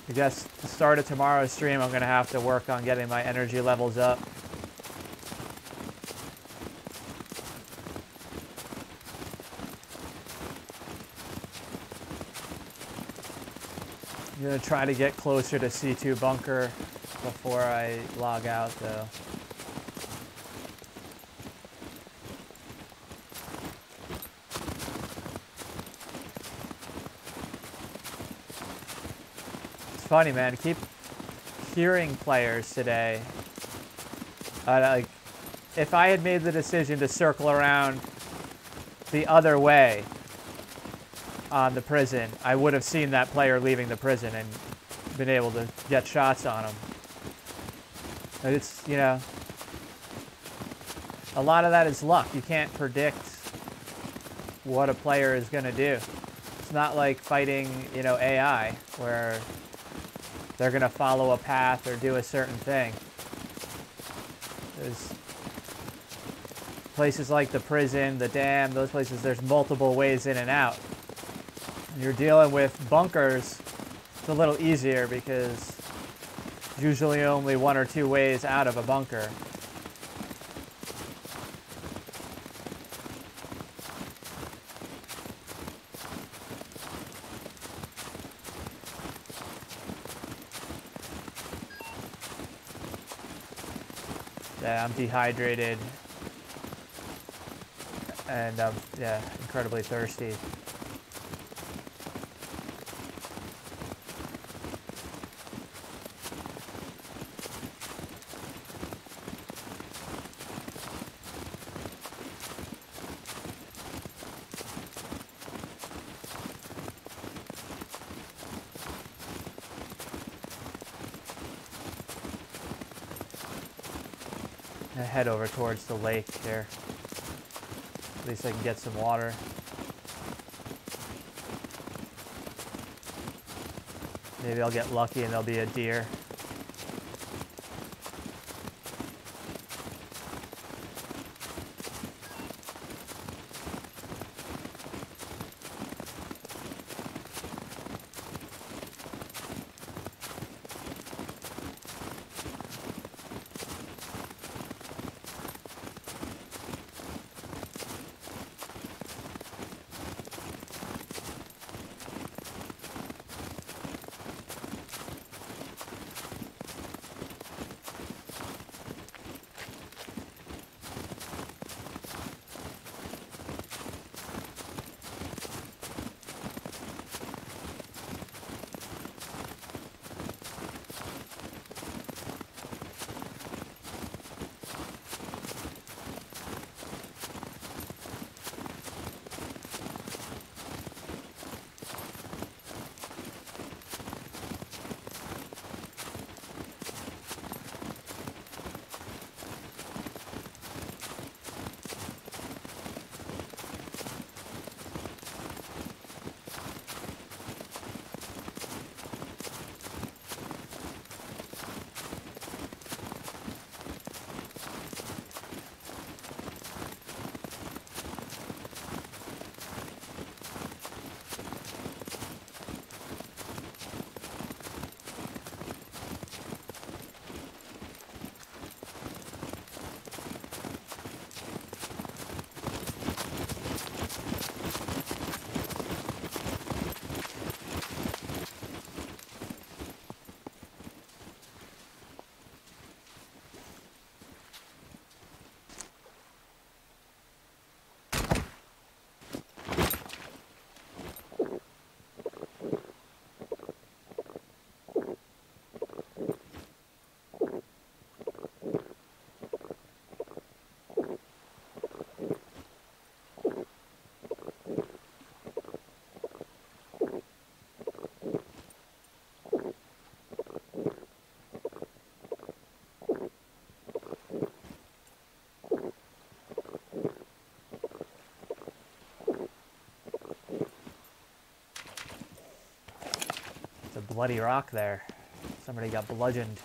I guess to start of tomorrow's stream, I'm going to have to work on getting my energy levels up. I'm going to try to get closer to C2 bunker before I log out, though. Funny, man. I keep hearing players today. Like, if I had made the decision to circle around the other way on the prison, I would have seen that player leaving the prison and been able to get shots on him. But it's, you know, a lot of that is luck. You can't predict what a player is going to do. It's not like fighting, you know, AI, where they're going to follow a path or do a certain thing. There's places like the prison, the dam, those places, there's multiple ways in and out. When you're dealing with bunkers, it's a little easier because there's usually only one or two ways out of a bunker. Yeah, I'm dehydrated and yeah, incredibly thirsty. I head over towards the lake here. At least I can get some water. Maybe I'll get lucky and there'll be a deer. bloody rock there. Somebody got bludgeoned.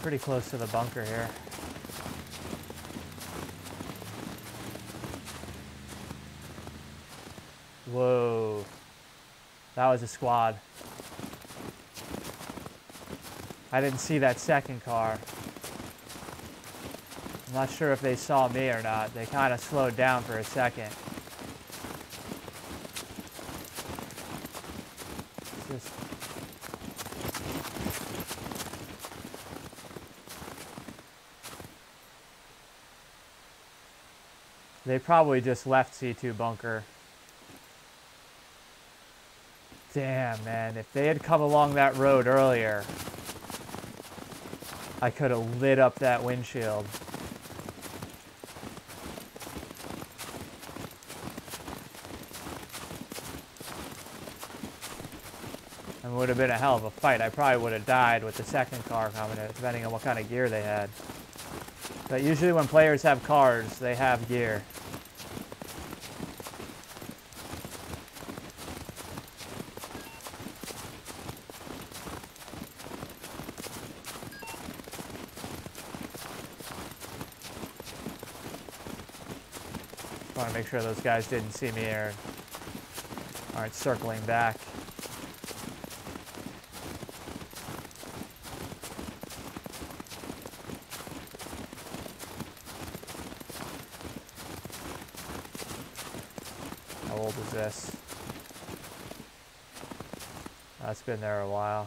Pretty close to the bunker here. Whoa. That was a squad. I didn't see that second car. I'm not sure if they saw me or not. They kind of slowed down for a second. Just they probably just left C2 bunker. Damn, man. If they had come along that road earlier, I could have lit up that windshield. It would have been a hell of a fight. I probably would have died with the second car coming in, depending on what kind of gear they had. But usually when players have cars, they have gear. Just want to make sure those guys didn't see me or aren't circling back. How old is this? That's been there a while.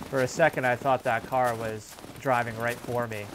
For a second, I thought that car was driving right for me.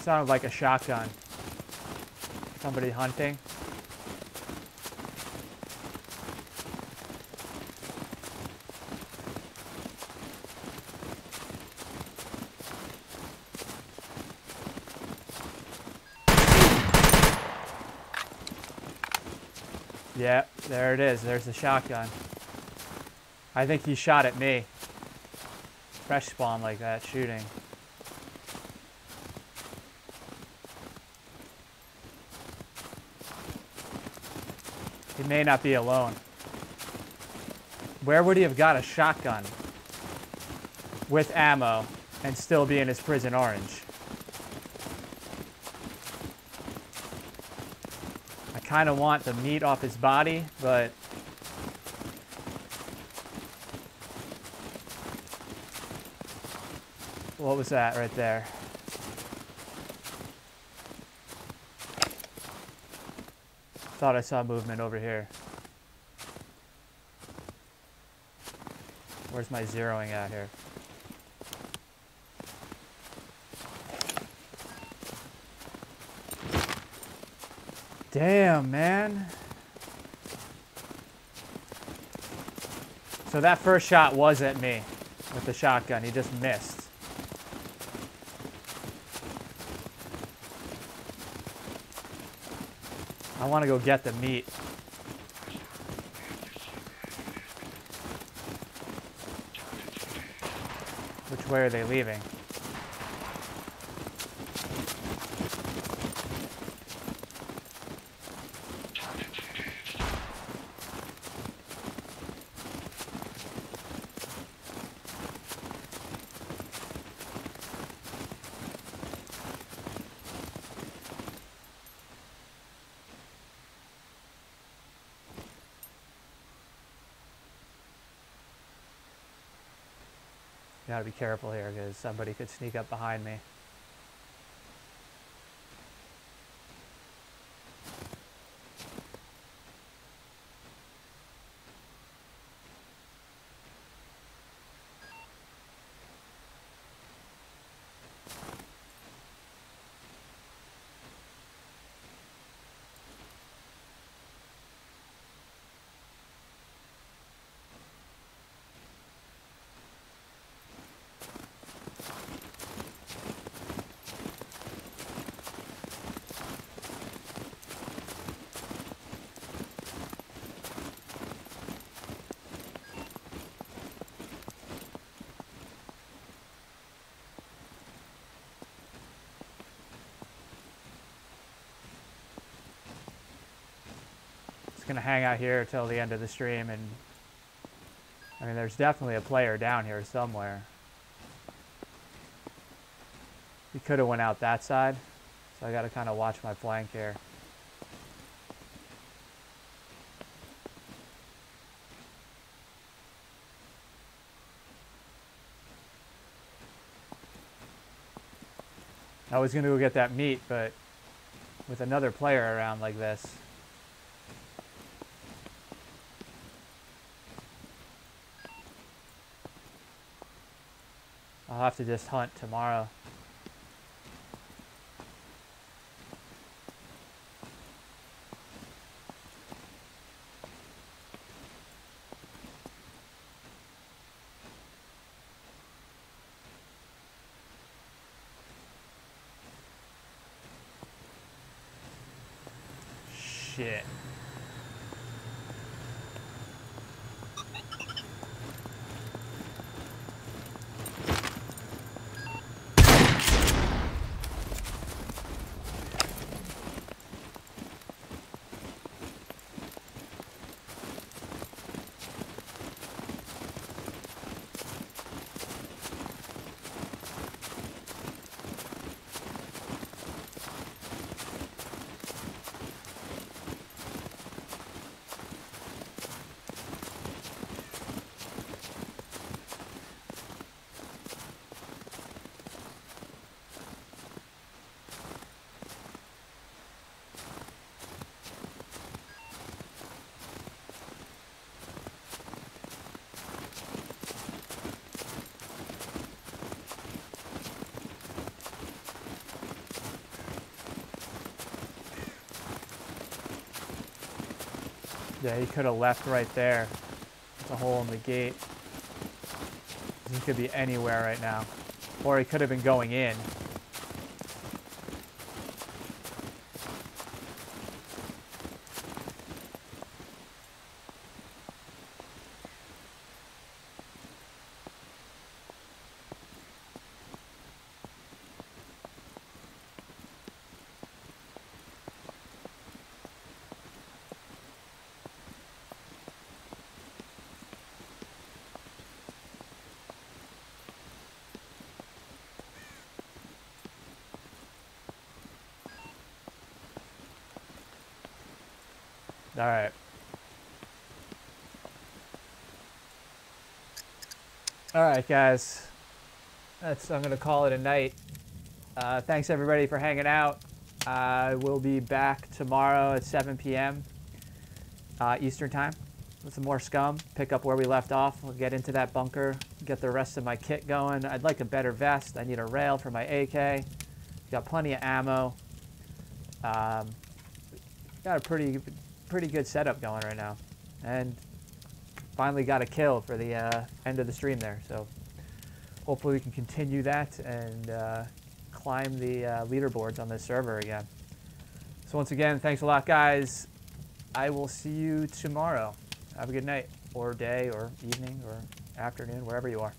Sounded like a shotgun. Somebody hunting. Yeah, there it is. There's the shotgun. I think he shot at me. Fresh spawn like that, shooting. He may not be alone. Where would he have got a shotgun with ammo and still be in his prison orange? I kind of want the meat off his body, but what was that right there? Thought I saw movement over here. Where's my zeroing at here? Damn, man. So that first shot was at me with the shotgun. He just missed. I want to go get the meat. Which way are they leaving? Gotta be careful here because somebody could sneak up behind me. Just gonna hang out here till the end of the stream, and I mean, there's definitely a player down here somewhere. He could have went out that side, so I gotta kind of watch my flank here. I was gonna go get that meat, but with another player around like this, I'll have to just hunt tomorrow. Shit. Yeah, he could have left right there. There's a hole in the gate. He could be anywhere right now. Or he could have been going in. All right. All right, guys. I'm going to call it a night. Thanks, everybody, for hanging out. We'll be back tomorrow at 7 p.m. Eastern Time with some more SCUM. Pick up where we left off. We'll get into that bunker, get the rest of my kit going. I'd like a better vest. I need a rail for my AK. Got plenty of ammo. Got a pretty good setup going right now, and finally got a kill for the end of the stream there, so hopefully we can continue that and climb the leaderboards on this server again. So once again, thanks a lot, guys. I will see you tomorrow. Have a good night, or day, or evening, or afternoon, wherever you are.